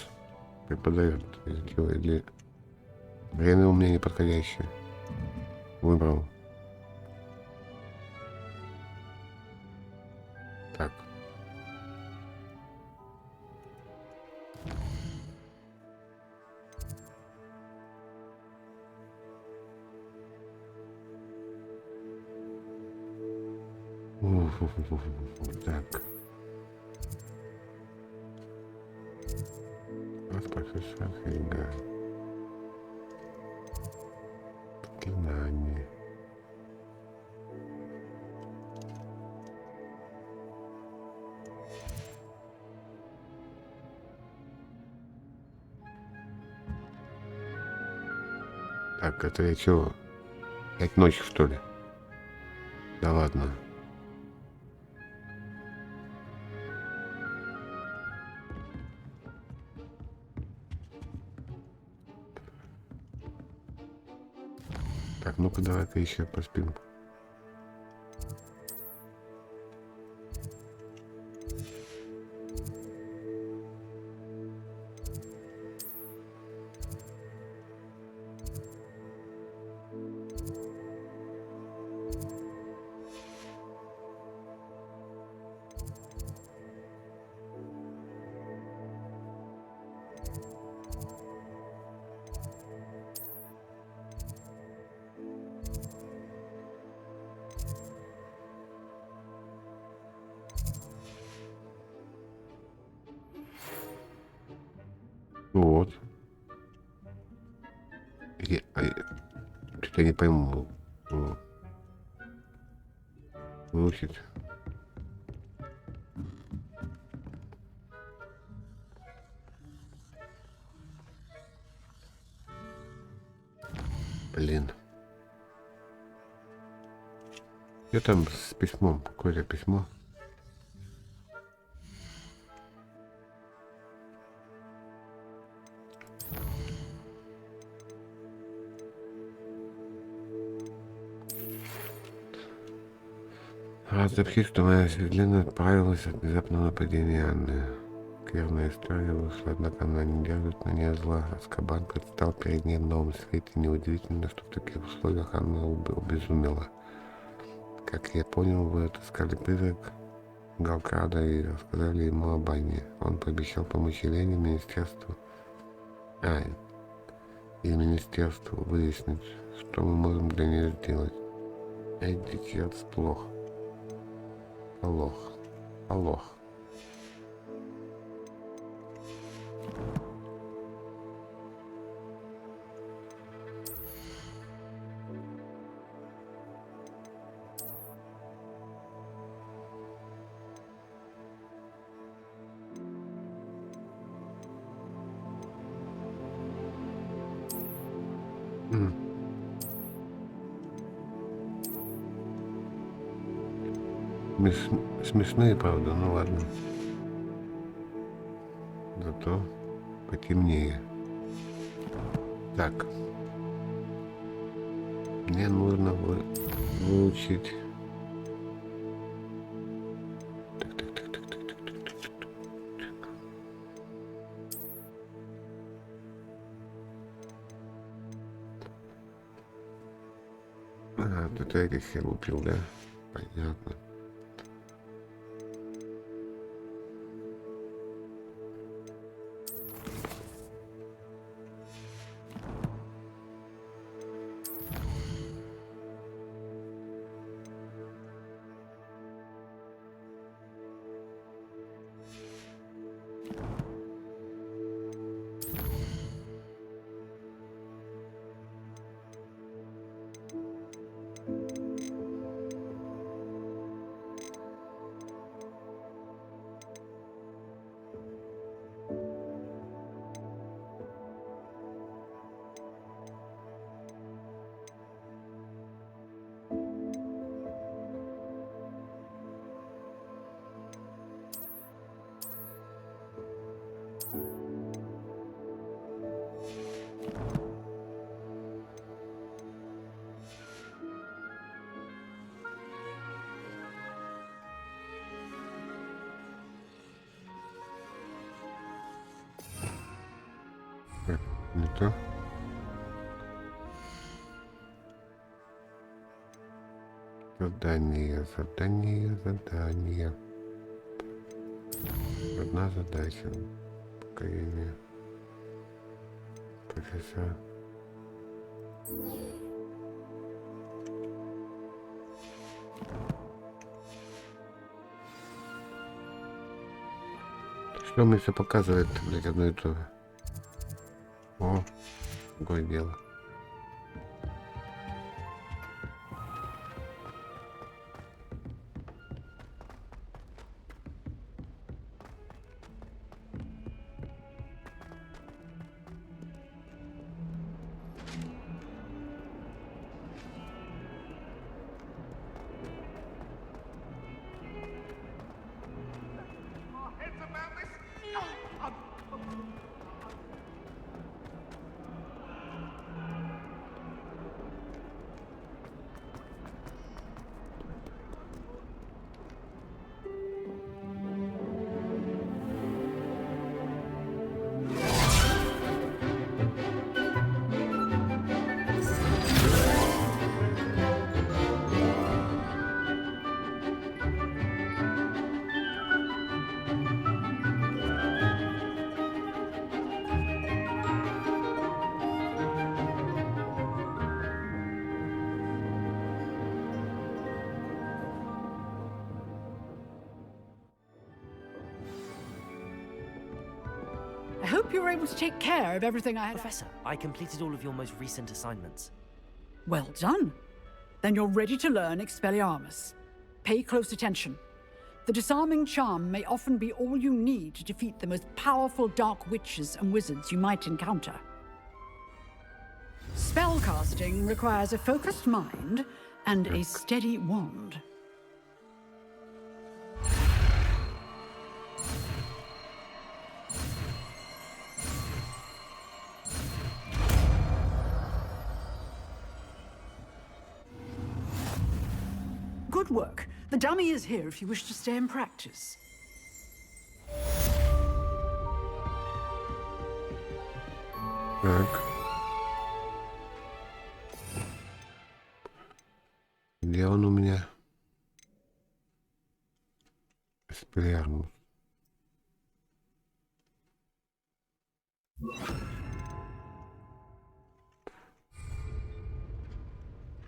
преподает или время у меня неподходящее. Выбрал. Так. Так. Профессор Хейга. Заклинания. Так, это я чего? 5 ночи, что ли? Да ладно. Так, ну-ка давай-ка еще поспим. Вот. Что-то я не пойму. Выучить. Блин. Что там с письмом? Какое-то письмо? Сообщить, что моя светлина отправилась от внезапного нападения Анны. Скверная история вышла, однако она не держит на нее зла. Азкабан предстал перед ней в новом свете. Неудивительно, что в таких условиях Анна обезумела. Как я понял, вы отыскали призрак Галкрада и рассказали ему об Анне. Он пообещал помочь Елене министерству выяснить, что мы можем для нее сделать. Дикерц плох. Полох. Смешные, правда, ну ладно. Зато потемнее. Так. Мне нужно выучить. Тут этих я лупил, да? Понятно. Не то. Задание. Одна задача. Покорение профессора. Что мне все показывает, блядь, одно и то же. О, другое дело. I hope you were able to take care of everything I had. Professor, I completed all of your most recent assignments. Well done. Then you're ready to learn Expelliarmus. Pay close attention. The disarming charm may often be all you need to defeat the most powerful dark witches and wizards you might encounter. Spellcasting requires a focused mind and a steady wand. Good work. The dummy is here if you wish to stay and practice. Так. Где он у меня? Экспеллиармус.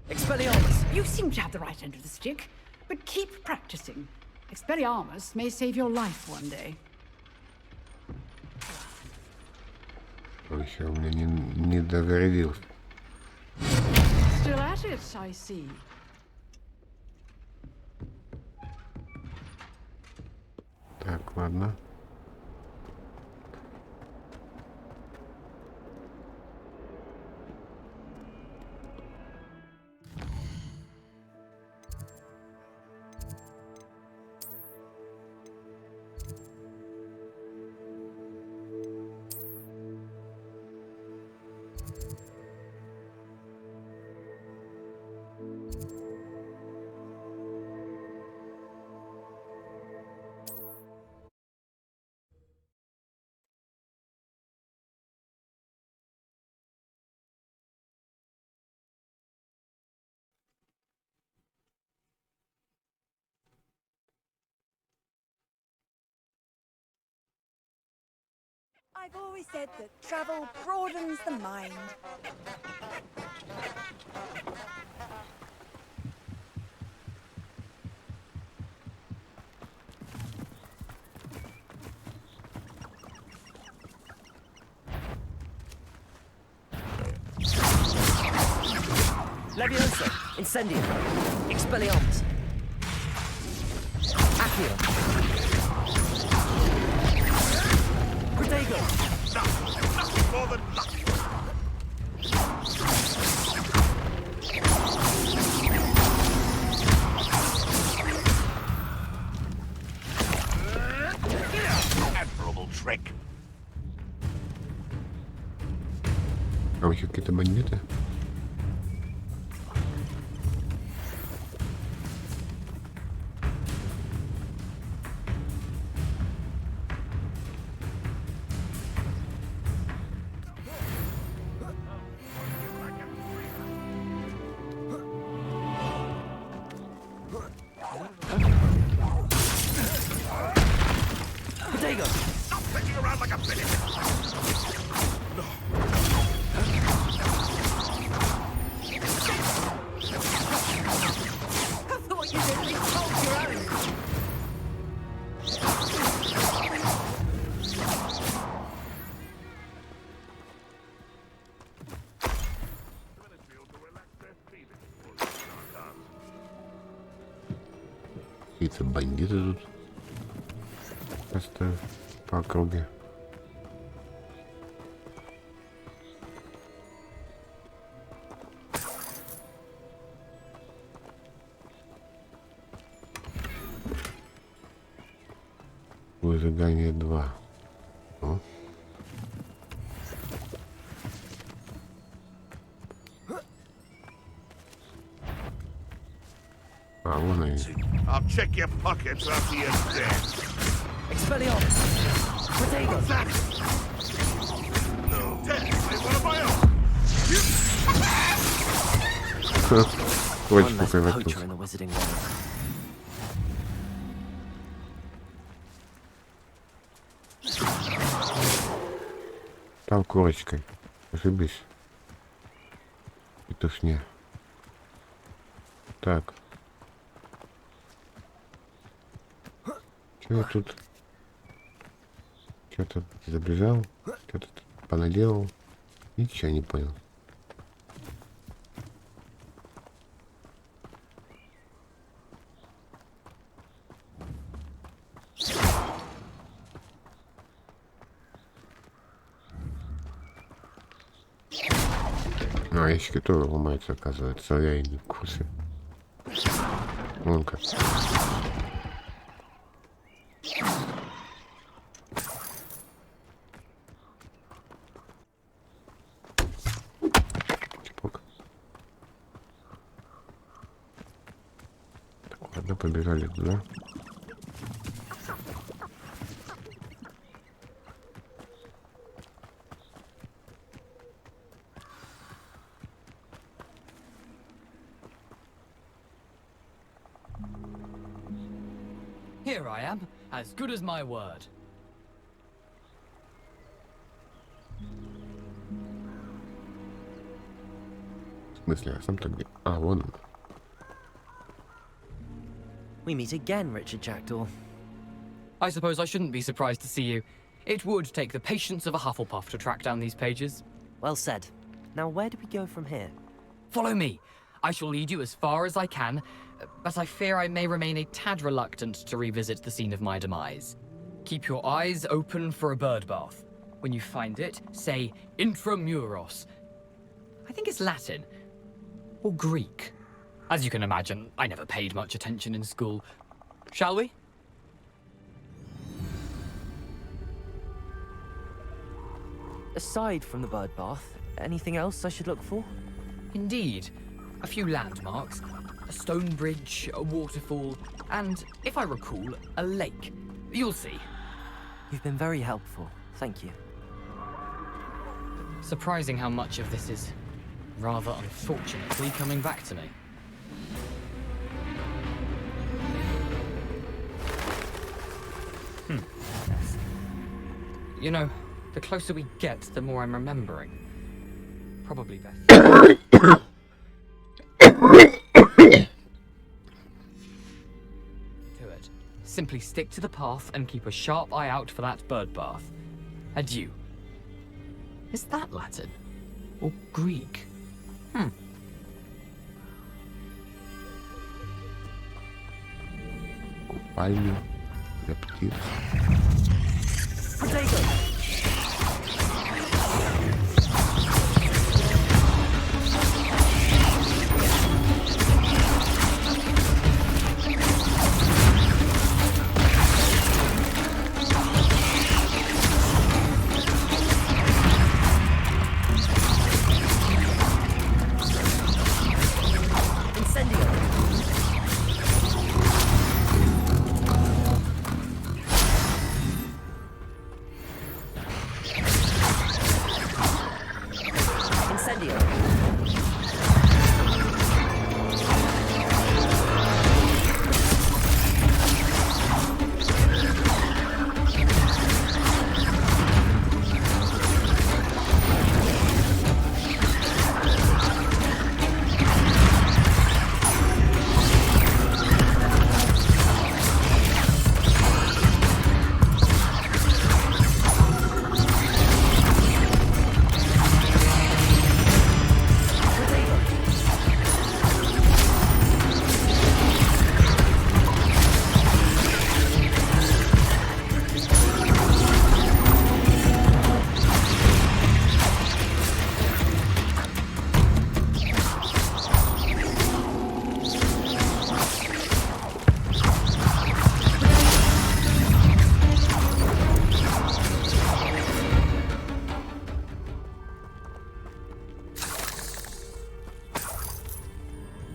Expelliarmus! You seem to have the right end of the stick, but keep practicing. Expelliarmus may save your life one day. Еще у меня не договорился. Still at it, I see. Так, ладно. I've always said that travel broadens the mind. Leviosa! Incendium! Expelliarmus! Accio! Protego! Nothing more than luck. Admirable trick. А еще какие-то бандиты? Protego! Stop thinking around like a minute. I thought you didn't insult your own. Какие-то бандиты тут. Просто по округе. Выжигание 2. О. А, вон они. I'll check your pockets after you're dead. Expelliarmus! Protego! No. Dead is one of my own. Очень One less poacher превратился. in the wizarding world. Там курочкой. Ошибись. Петушня. Так. Че я тут? Что-то забежал, что-то понаделал. Ничего не понял. А, ящики тоже ломаются, оказывается, а я и не в курсе. Вон как. Чпок. Так, ладно, побежали туда. Here I am, As good as my word. В смысле, а сам-то где? А, вон он. We meet again, Richard Jackdaw. I suppose I shouldn't be surprised to see you. It would take the patience of a Hufflepuff to track down these pages. Well said. Now, where do we go from here? Follow me. I shall lead you as far as I can, but I fear I may remain a tad reluctant to revisit the scene of my demise. Keep your eyes open for a bird bath. When you find it, say intramuros. I think it's Latin. Or Greek. As you can imagine, I never paid much attention in school. Shall we? Aside from the bird bath, anything else I should look for? Indeed. A few landmarks. A stone bridge, a waterfall, and, if I recall, a lake. You'll see. You've been very helpful. Thank you. Surprising how much of this is rather unfortunately coming back to me. You know, the closer we get, the more I'm remembering. Probably best. Do it. Simply stick to the path and keep a sharp eye out for that bird bath. Adieu. Is that Latin? Or Greek? Купальня для птиц.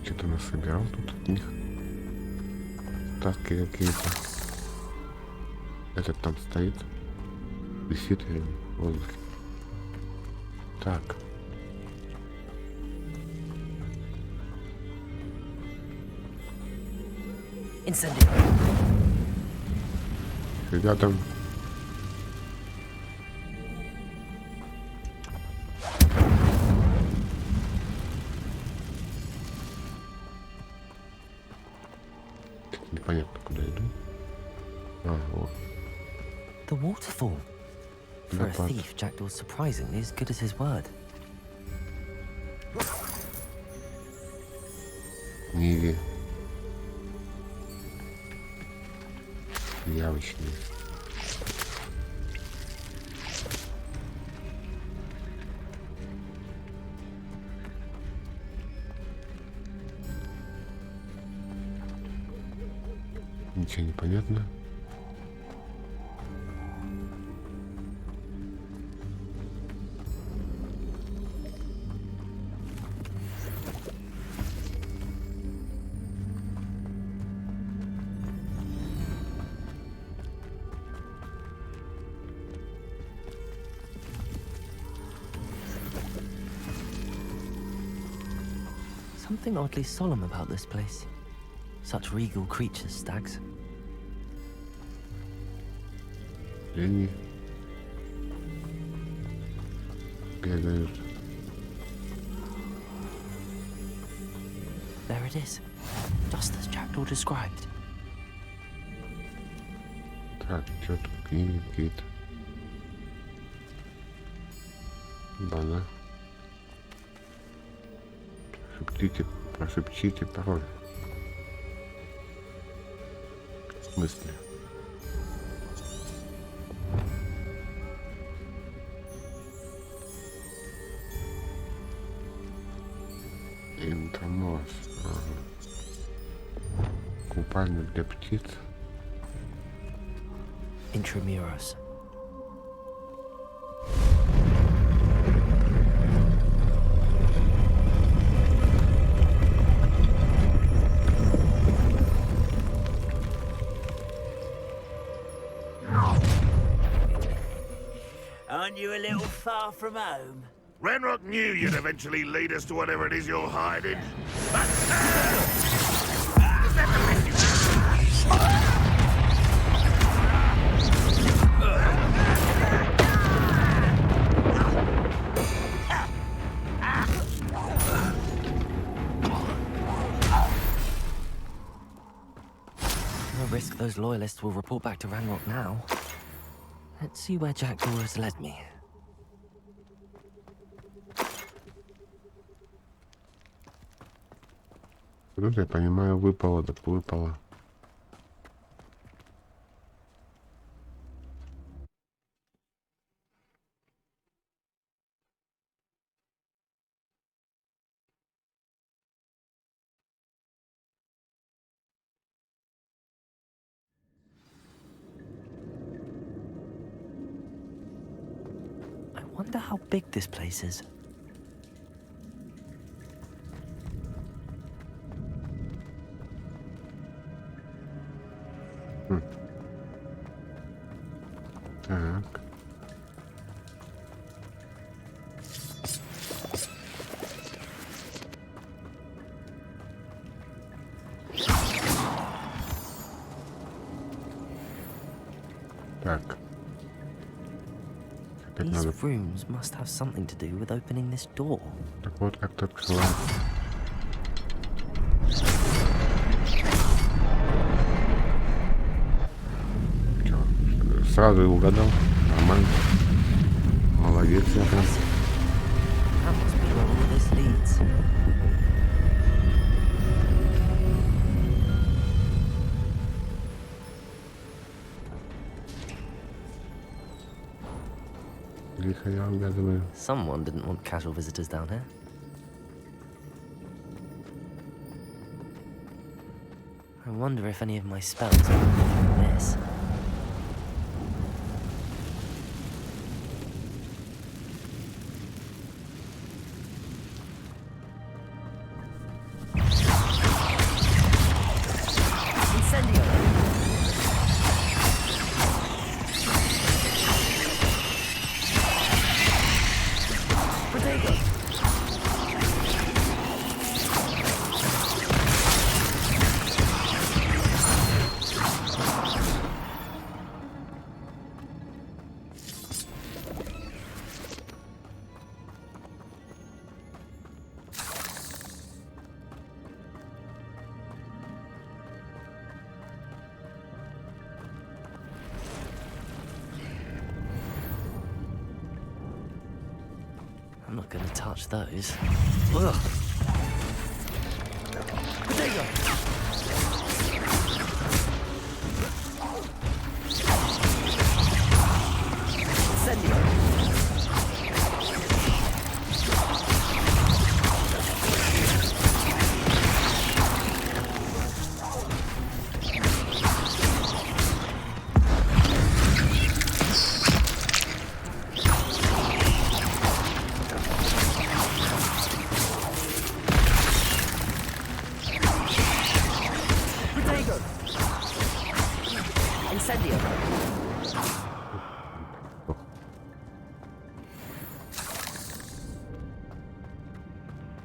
Что-то насобирал тут от них. Таски какие-то. Этот там стоит. Висит в воздухе. Так. Ребята. Непонятно, куда иду. А, вот. The waterfall. For a thief, Jackdaw's surprisingly as good as his word. Книги. Явочные. Ничего не понятно. Something oddly solemn about this place. Such regal creatures, stags. Тени бегают. There it is, just as Jackdaw described. Так, что тут книги какие-то. Бана. Прошепчите пароль. В смысле? Интромоз. Ага. Купальник для птиц. Intramuros. Aren't you a little far from home? Ranrock knew you'd eventually lead us to whatever it is you're hiding. No risk those loyalists will report back to Ranrock now. Let's see where Jackdaw has led me. Тут, я понимаю, выпало, так выпало. I wonder how big this place is. Так. Так. Опять These надо. rooms must have something to do with opening this door. Так вот, как-то открывается. Сразу и угадал. Нормально. Молодец, я прям. That must be where all this leads. Лихо я угадываю. Someone didn't want casual visitors down here. I wonder if any of my spells are this. I'm not gonna touch those. Ugh. Potato!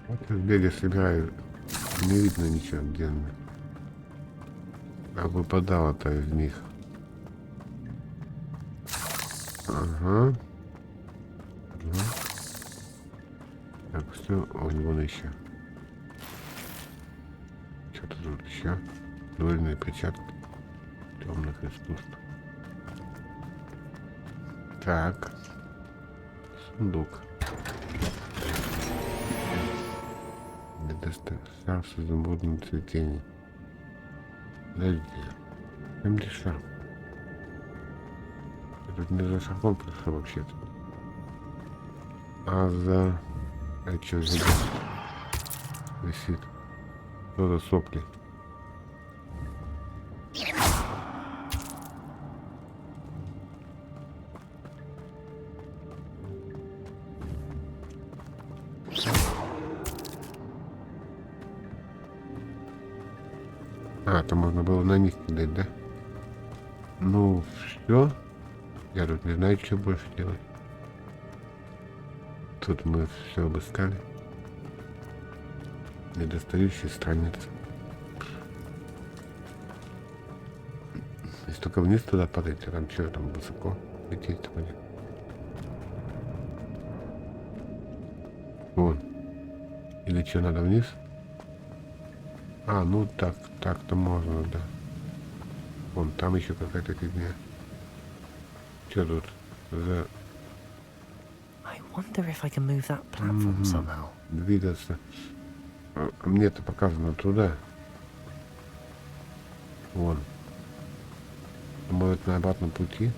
Вот я зелья собираю. Не видно ничего, где она. А выпадало-то из них. Ага. Ага. Так, все, вон еще. Что-то тут еще. Дуэльные перчатки темных искусств. Так. Сундук. Шар с изумрудным цветением. Подожди. Там где шар? Я тут не за шаром пришел вообще-то. А за... А что здесь висит? Что за сопли? А, там можно было на них кидать, да? Ну, все. Я тут не знаю, что больше делать. Тут мы все обыскали. Недостающие страницы. Если только вниз туда падать, а там что, там высоко лететь вроде. Вон. Или что, надо вниз? А, ну так-то можно, да. Вон, там еще какая-то фигня. Что тут за... I wonder if I can move that platform somehow. Двигаться. А мне-то показано туда. Вон. Может, на обратном пути?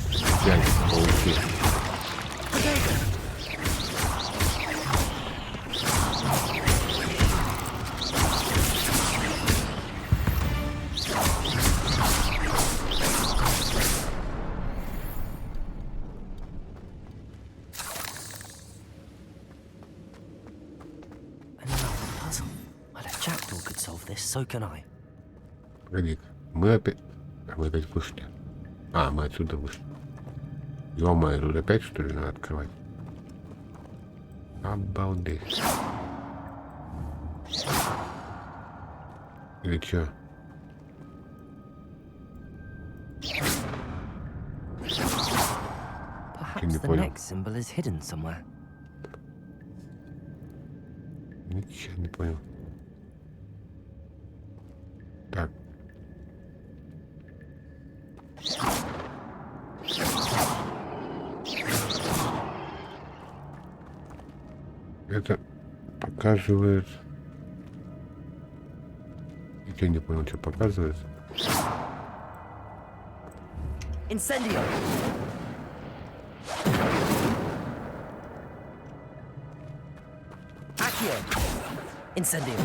Взяли пауки. So can I. Погоди, мы опять вышли. А, мы отсюда вышли. Ё-моё, тут опять что ли надо открывать? Обалдеть. Или чё? Perhaps the next symbol is hidden somewhere. Ничего не понял. Так. Это показывает... Я не понял, что показывает. Incendio. Accio. Incendio.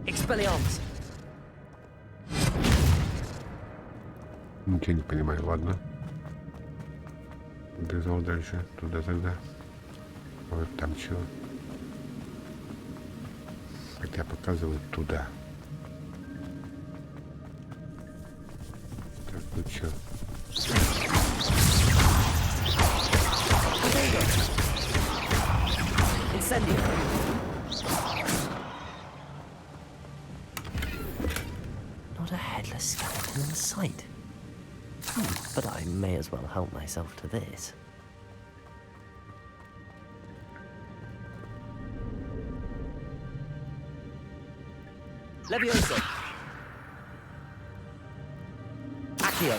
Expelliarmus. Ничего не понимаю, ладно. Бежал дальше, туда тогда. Вот там чего. Хотя показывает туда. Так, ну чё? Incendio. Not a headless skeleton in sight. But I may as well help myself to this. Leviosa. Accio.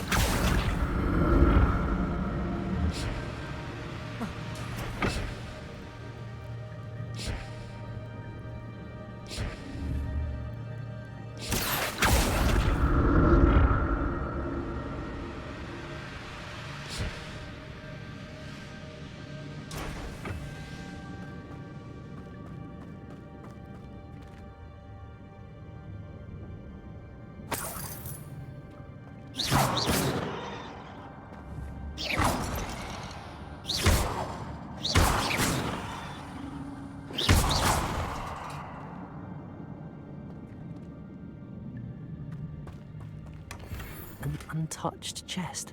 An untouched chest.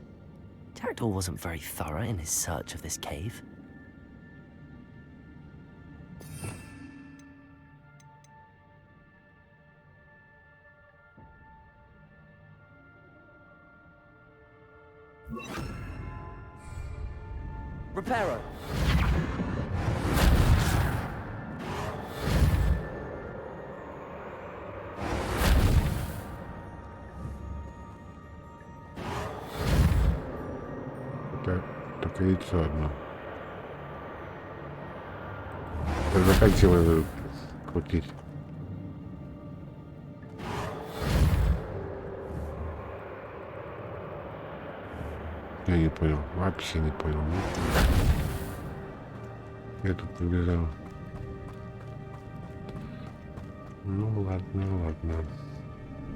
Jackdaw wasn't very thorough in his search of this cave. Reparo. Только яйцо одно. Заканчиваю крутить. Я не понял, вообще не понял. Я тут побежал. Ну ладно, ладно.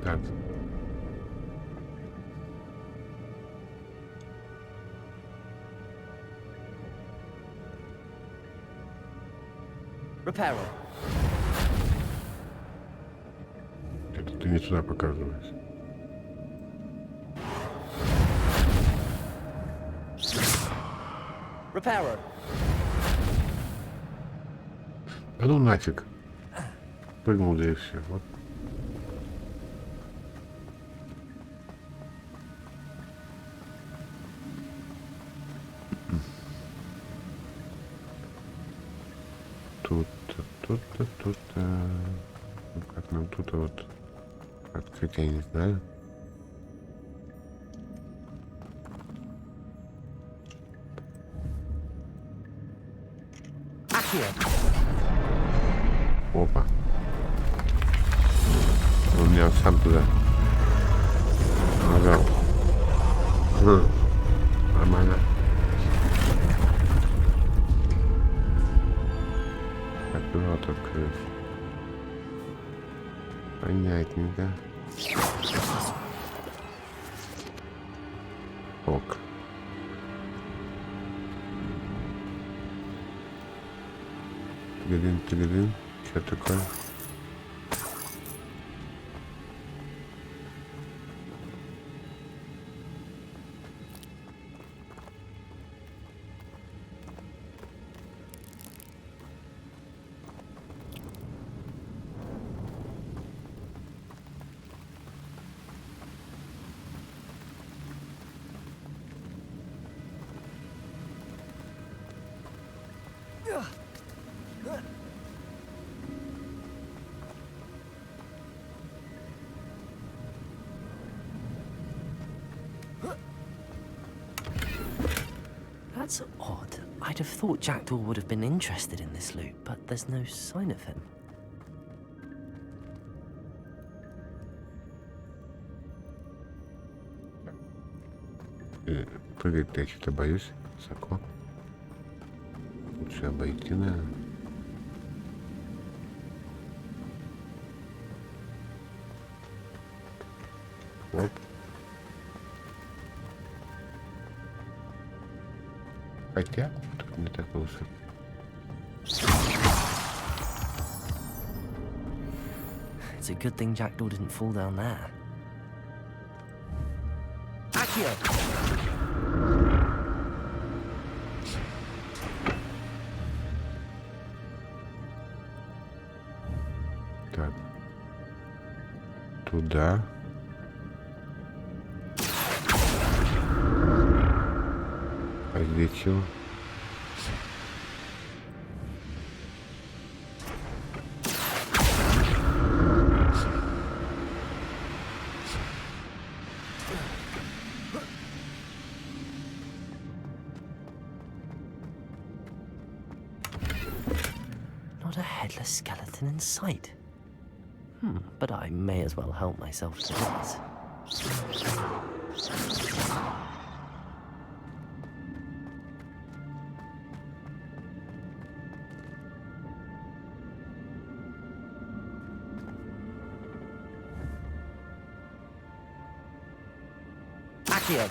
Так. Reparo. Это ты не сюда показываешь. Reparo. Да ну нафиг. Прыгнул, да и все. Вот. Тут. Ну, как нам тут вот открыть, я не знаю. Опа. Он меня сам туда нажал. Нормально. Так, вот открыть. Понятненько. Ок. Тыгадын. Что такое? That's odd. I'd have thought Jackdaw would have been interested in this loot, but there's no sign of him. Прыгать-то я что-то боюсь. Высоко. Лучше обойти, наверное. Оп. Хотя, тут не так высоко. It's a good thing Jackdaw didn't fall down there. Accio! Так. Туда. А здесь чего? Not a headless skeleton in sight. But I may as well help myself to this. Accio!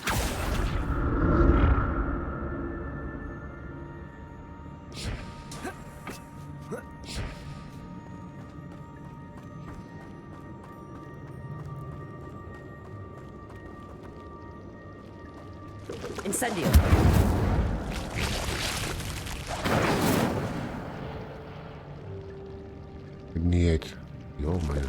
Incendio! Не яйца. Ё-моё.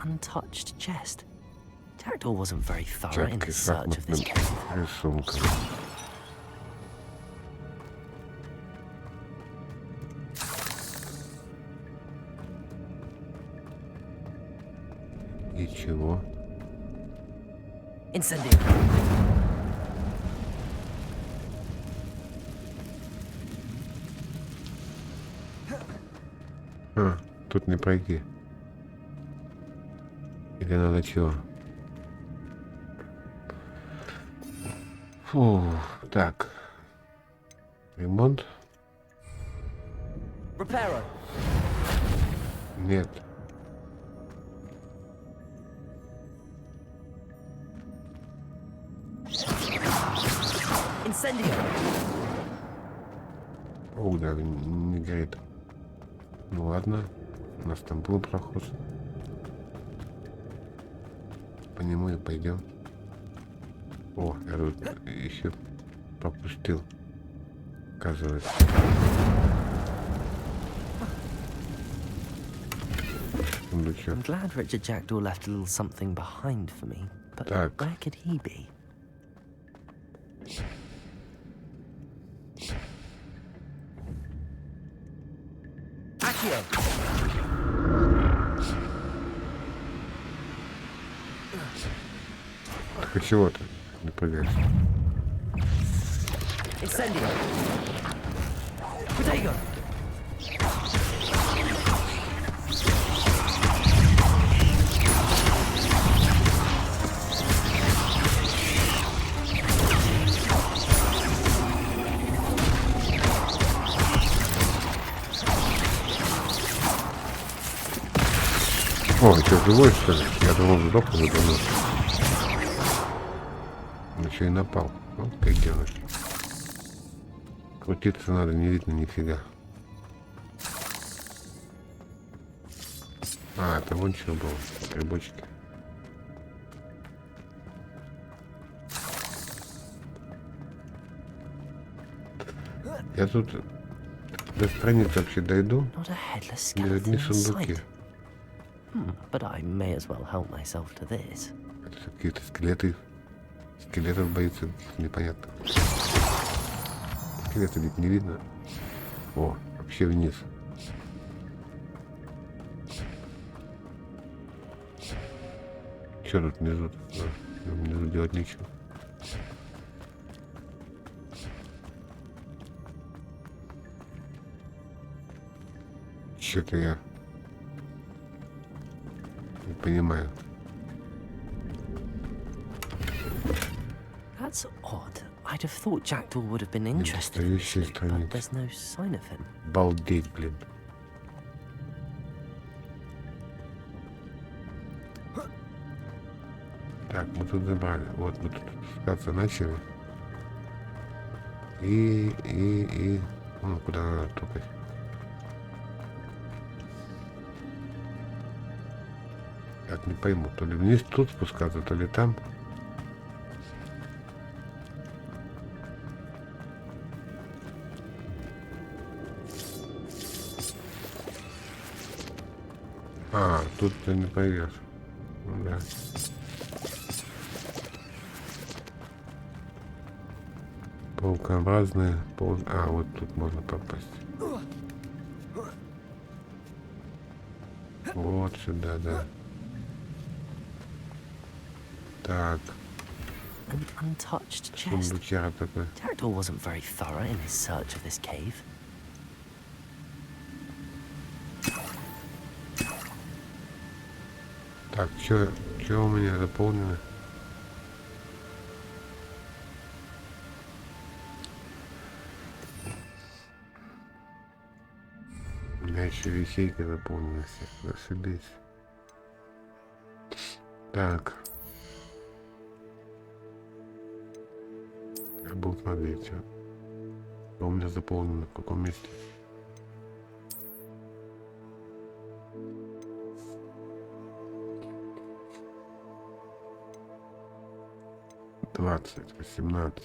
untouched chest. Jackdaw wasn't very thorough in his search of this cave. Рисунком. И чего? Incendio. А, тут не пройти. Или надо чего? Фу, так. Ремонт? Reparo. Нет. Incendio. О, да, не горит. Ну ладно, у нас там был проход. По нему и пойдем. О, я тут еще пропустил. Оказывается. I'm glad Richard Jackdaw left a little something behind for me, but where could he be? Accio! А чего ты не прыгаешь? Incendio! Protego! О, ты живой, что ли? Я думал, сдох уже давно. Ну что и напал. Вот как делаешь. Крутиться надо, не видно нифига. А, это вон что было. Грибочки. Я тут до страницы вообще дойду. Где одни сундуки. But I may as well help myself to this. Это какие-то скелеты. Скелетов боится непонятно. Скелеты ведь не видно. О, вообще вниз. Что тут внизу? Внизу делать нечего. Что-то я не понимаю. That's odd. I'd have thought Jackdaw would have been interested in this loot, but there's no sign of him. Балдеть, блин. Так, мы тут забрали. Вот мы тут спускаться начали. И... Ну, куда надо топать? Так, не пойму. То ли вниз тут спускаться, то ли там. А, тут ты не пойдешь. Ну да. Паукообразные. А, вот тут можно попасть. Вот сюда, да. Так. An untouched chest. Сундучара такой. Jackdaw wasn't very thorough in his search of this cave. Так, что у меня заполнено? У меня еще висейка заполнена. Зашибись. Так. Я буду смотреть, что у меня заполнено, в каком месте. Двадцать, 18.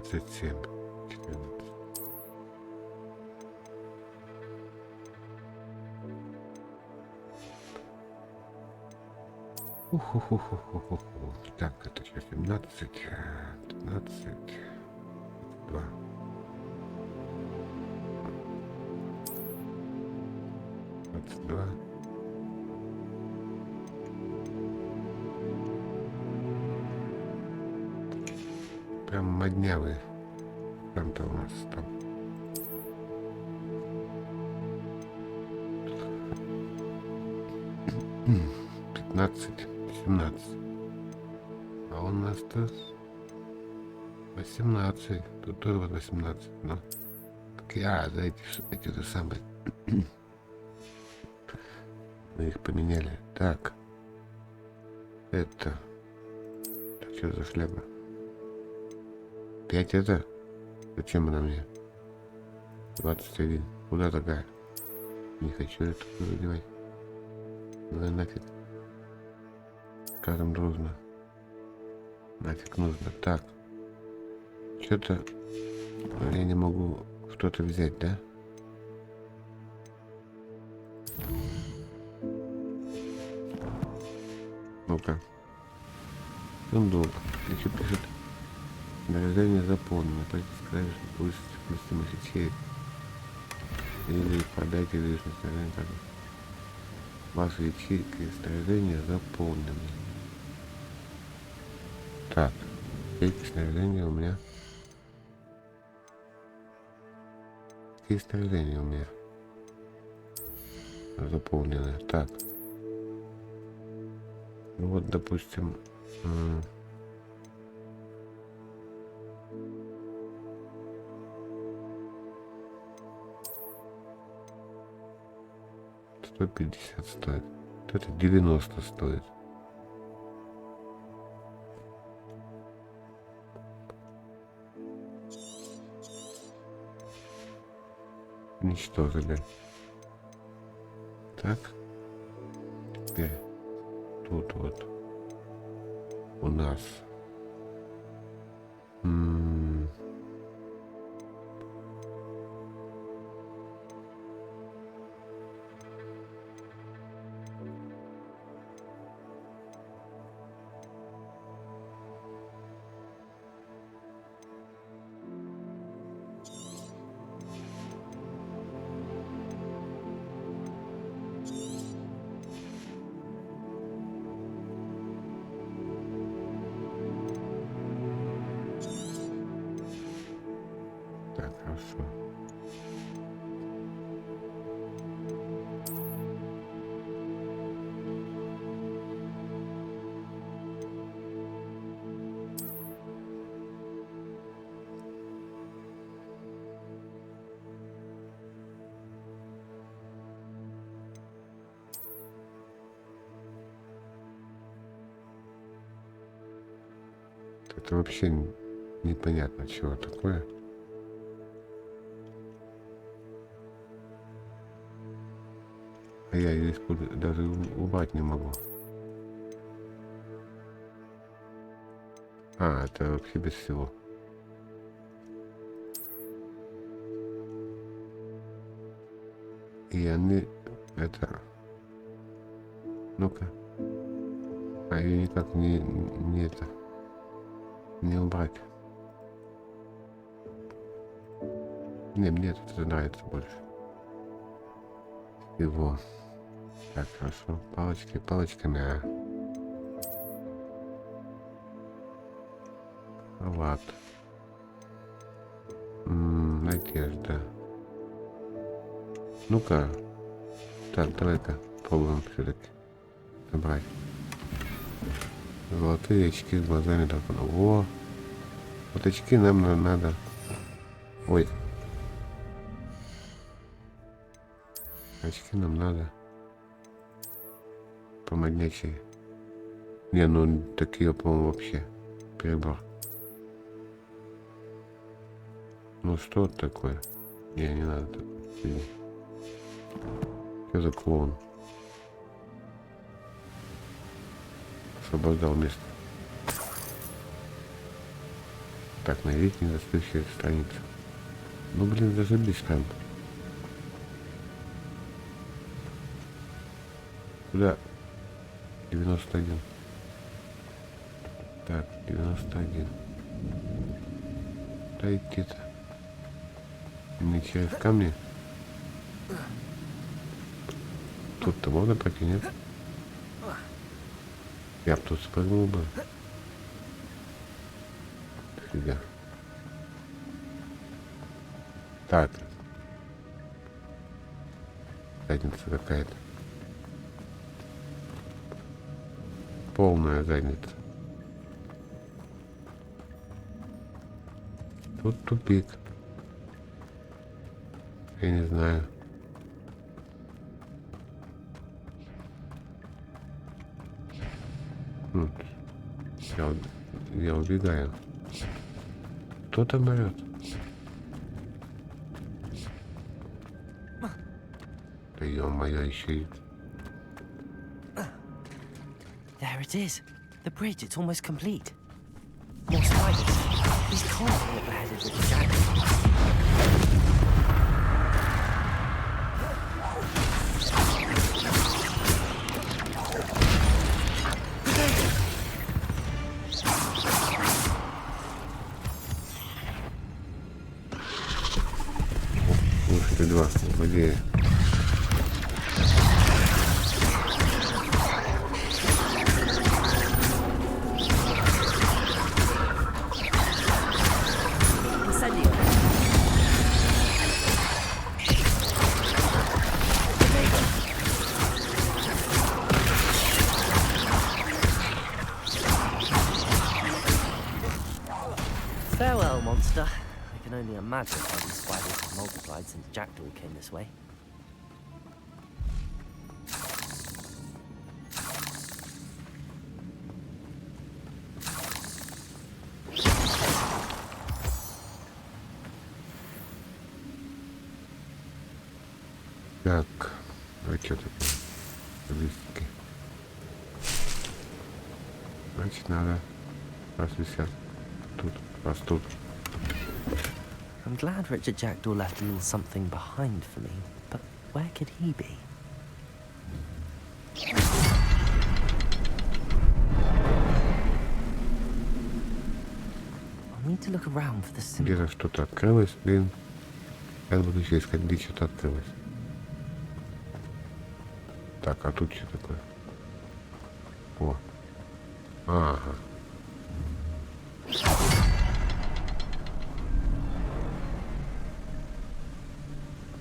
27. 14. Уху-ху-ху-ху-ху. Так, это сейчас 17, 15, 2. Два. Прям моднявый. Там-то у нас там. Пятнадцать, 17. А у нас тут 18. Тут тоже вот 18. Но так я за эти же самые. Мы их поменяли. Так. Это. Так, что за шляпа? 5 это? Зачем она мне? 21. Куда такая? Не хочу это надевать. Да нафиг. Скажем дружно. Нафиг нужно. Так. Что-то я не могу что-то взять, да? Ну-ка. Сундук. Еще пишет. Нарезание заполнено. Пойдите сказать, что будет вместимость ячеек. Или продайте личность. Ваши ячейки снаряжения заполнены. Так. Ячейки снаряжения у меня. Какие снаряжения у меня? Заполнены. Так. Ну вот, допустим, $150 стоит. Вот это 90 стоит. Уничтожили. Так. Теперь тут вот у нас хорошо. Это вообще непонятно, чего такое. Я ее даже убрать не могу. А, это вообще без всего. И они это. Ну-ка. А ее никак не это. Не убрать. Не, мне это нравится больше. Его. Так, хорошо. Палочки, палочками. Халат. Одежда. Ну-ка. Так, давай-ка пробуем все-таки собрать. Золотые очки с глазами дракона. Во! Вот очки нам надо. Ой. Очки нам надо. Помоднячие. Не, ну такие, по-моему, вообще перебор. Ну что это такое? Не надо такое. Что за клоун? Освобождал место. Так, найдите недостающие страницы. Ну, блин, зашибись там. Куда? 91. Так, 91. Да идти-то. Не через камни. Тут-то можно пройти, нет? Я бы тут спрыгнул бы. Фига. Так. Задница какая-то. Полная задница. Тут тупик. Я не знаю. Я убегаю. Кто там орёт? Да ё-моё, еще и... There it is. The bridge, it's almost complete. More spiders. These can't be at the head of the jacket. Ух ты, два злодея. Farewell, monster. I can only imagine how these spiders have multiplied since Jackdaw came this way. Так, а что тут? Листики. Значит, надо раз висят. Тут растут. I'm glad Richard Jackdaw left a little something behind for me, but where could he be? I need to look around for the symbol. Где-то что-то открылось, блин. Я буду еще искать, где что-то открылось. Так, а тут что такое? О. Ага.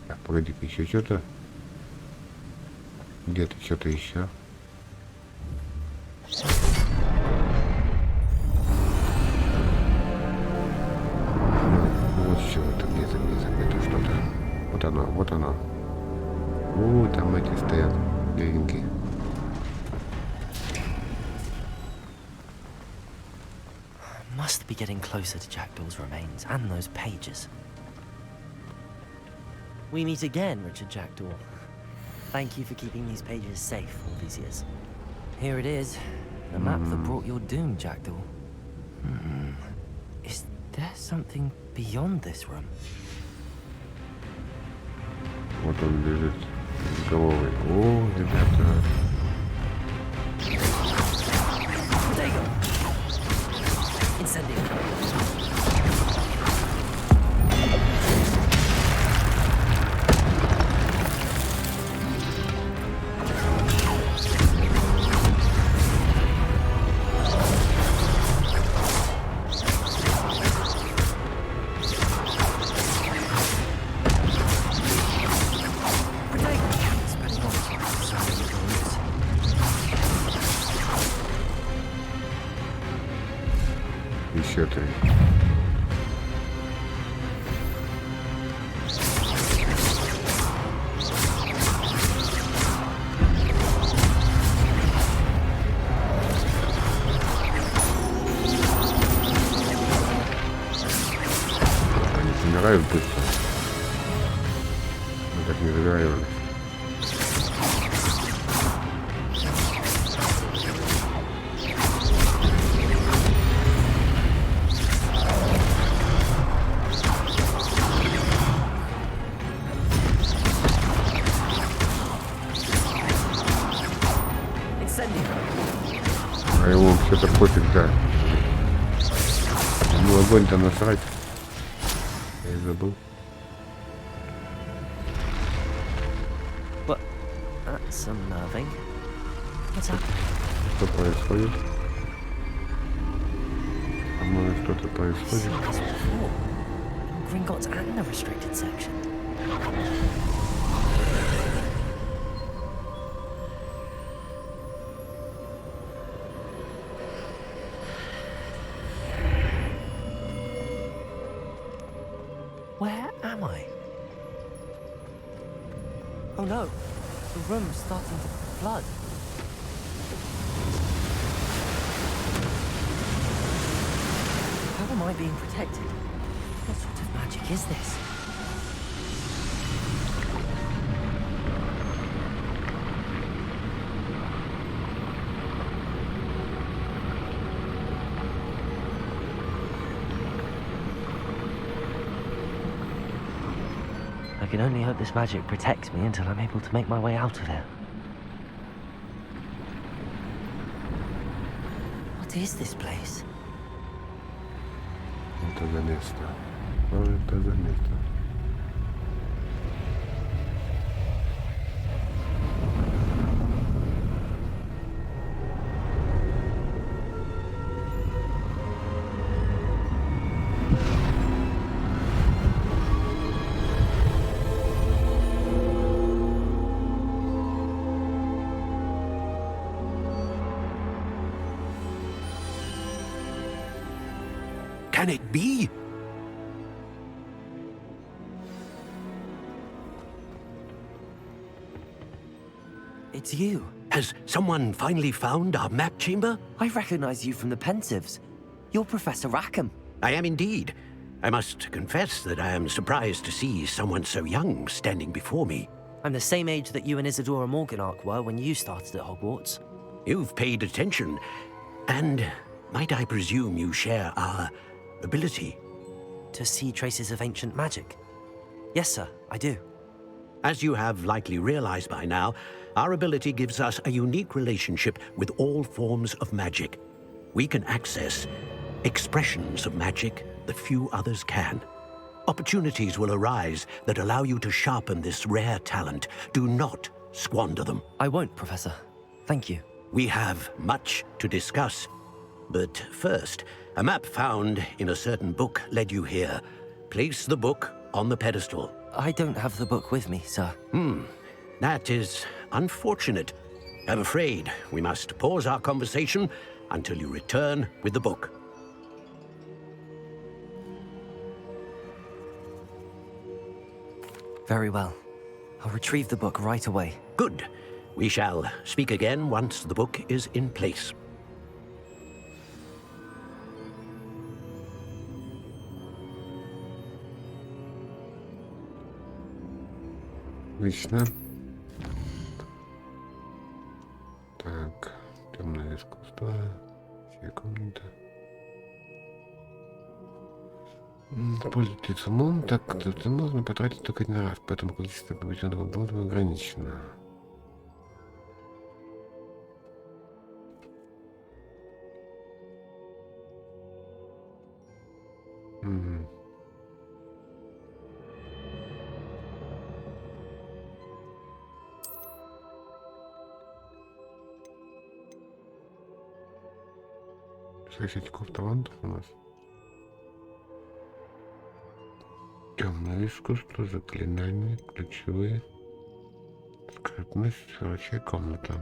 Так, погоди-ка, еще что-то. Где-то что-то еще. Вот чего-то, где-то что-то. Вот оно, вот оно. Там эти стоят, беленькие. Must be getting closer to Jackdaw's remains and those pages. We meet again, Richard Jackdaw. Thank you for keeping these pages safe all these years. Here it is, the map that brought your doom, Jackdaw. Is there something beyond this room? Вот он лежит с головой. О, ребята. Еще три. Они помирают быстро. Мы так не договаривались. ему вообще-то пофиг, да. Ему огонь-то насрать. Я и забыл. What? That's unnerving. What's up? Что происходит? По-моему, что-то происходит. Gringotts and the restricted section. Where am I? Oh no, the room's starting to flood. How am I being protected? What sort of magic is this? I can only hope this magic protects me until I'm able to make my way out of here. What is this place? Это за место. Что это за место? Can it be? It's you. Has someone finally found our map chamber? I recognize you from the Pensives. You're Professor Rackham. I am indeed. I must confess that I am surprised to see someone so young standing before me. I'm the same age that you and Isadora Morganach were when you started at Hogwarts. You've paid attention, and might I presume you share our ability? To see traces of ancient magic? Yes, sir, I do. As you have likely realized by now, our ability gives us a unique relationship with all forms of magic. We can access expressions of magic that few others can. Opportunities will arise that allow you to sharpen this rare talent. Do not squander them. I won't, Professor. Thank you. We have much to discuss. But first, a map found in a certain book led you here. Place the book on the pedestal. I don't have the book with me, sir. That is unfortunate. I'm afraid we must pause our conversation until you return with the book. Very well. I'll retrieve the book right away. Good. We shall speak again once the book is in place. Отлично. Так, темное искусство. Все комнаты. Пользуйтесь умом, так это можно потратить только один раз, поэтому количество побежденного голода ограничено. Очков талантов у нас. Темное искусство, заклинания, ключевые, скрытность, рабочая комната.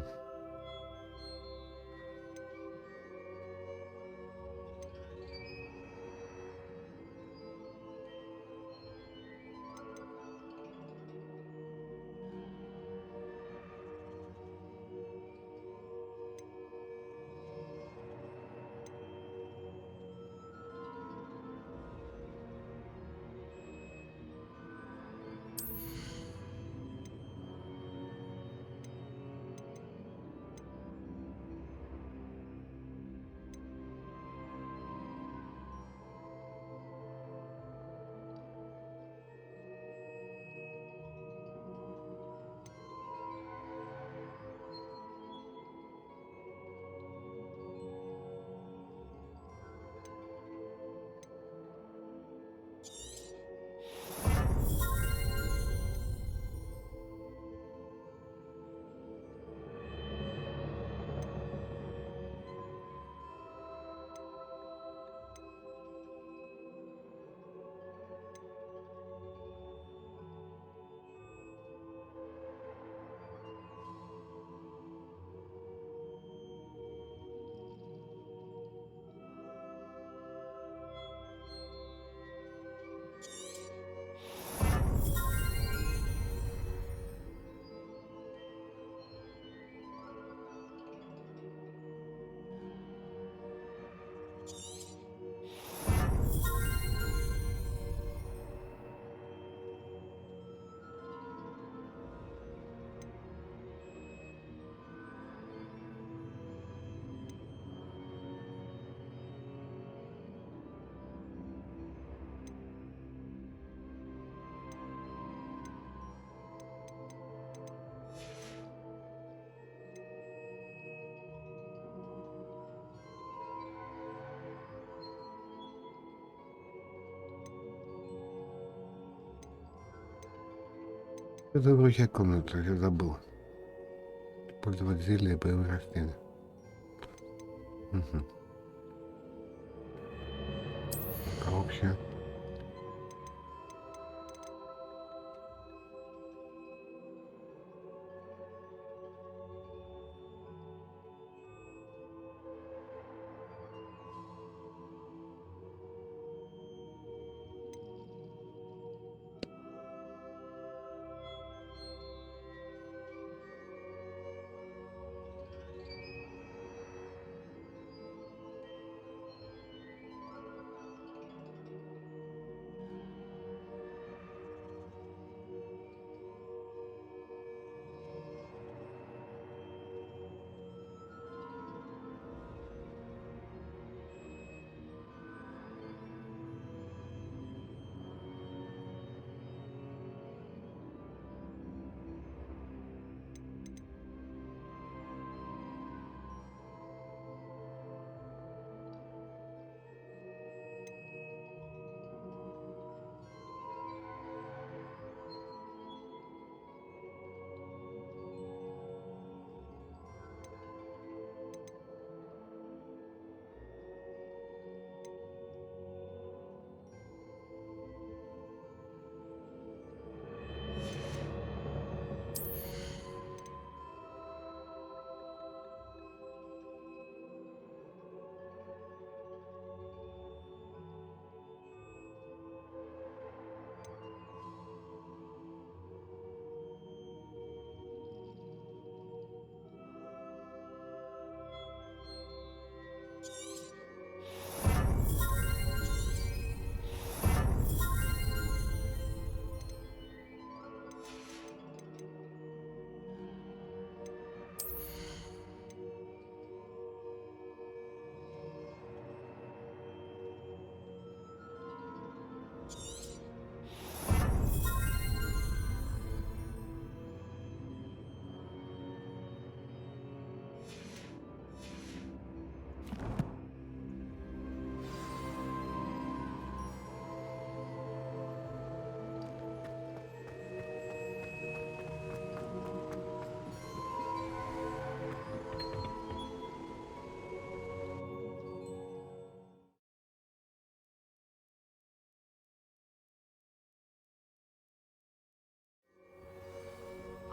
Это вручай комнату, я забыл. Пользовать зелья и боевые растения. Угу. Общее.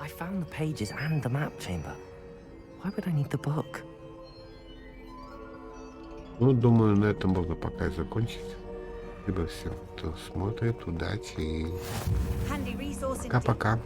I found the pages and the map chamber. Why would I need the book? Ну, думаю, на этом можно пока и закончить. Либо все, кто смотрит, удачи и пока-пока.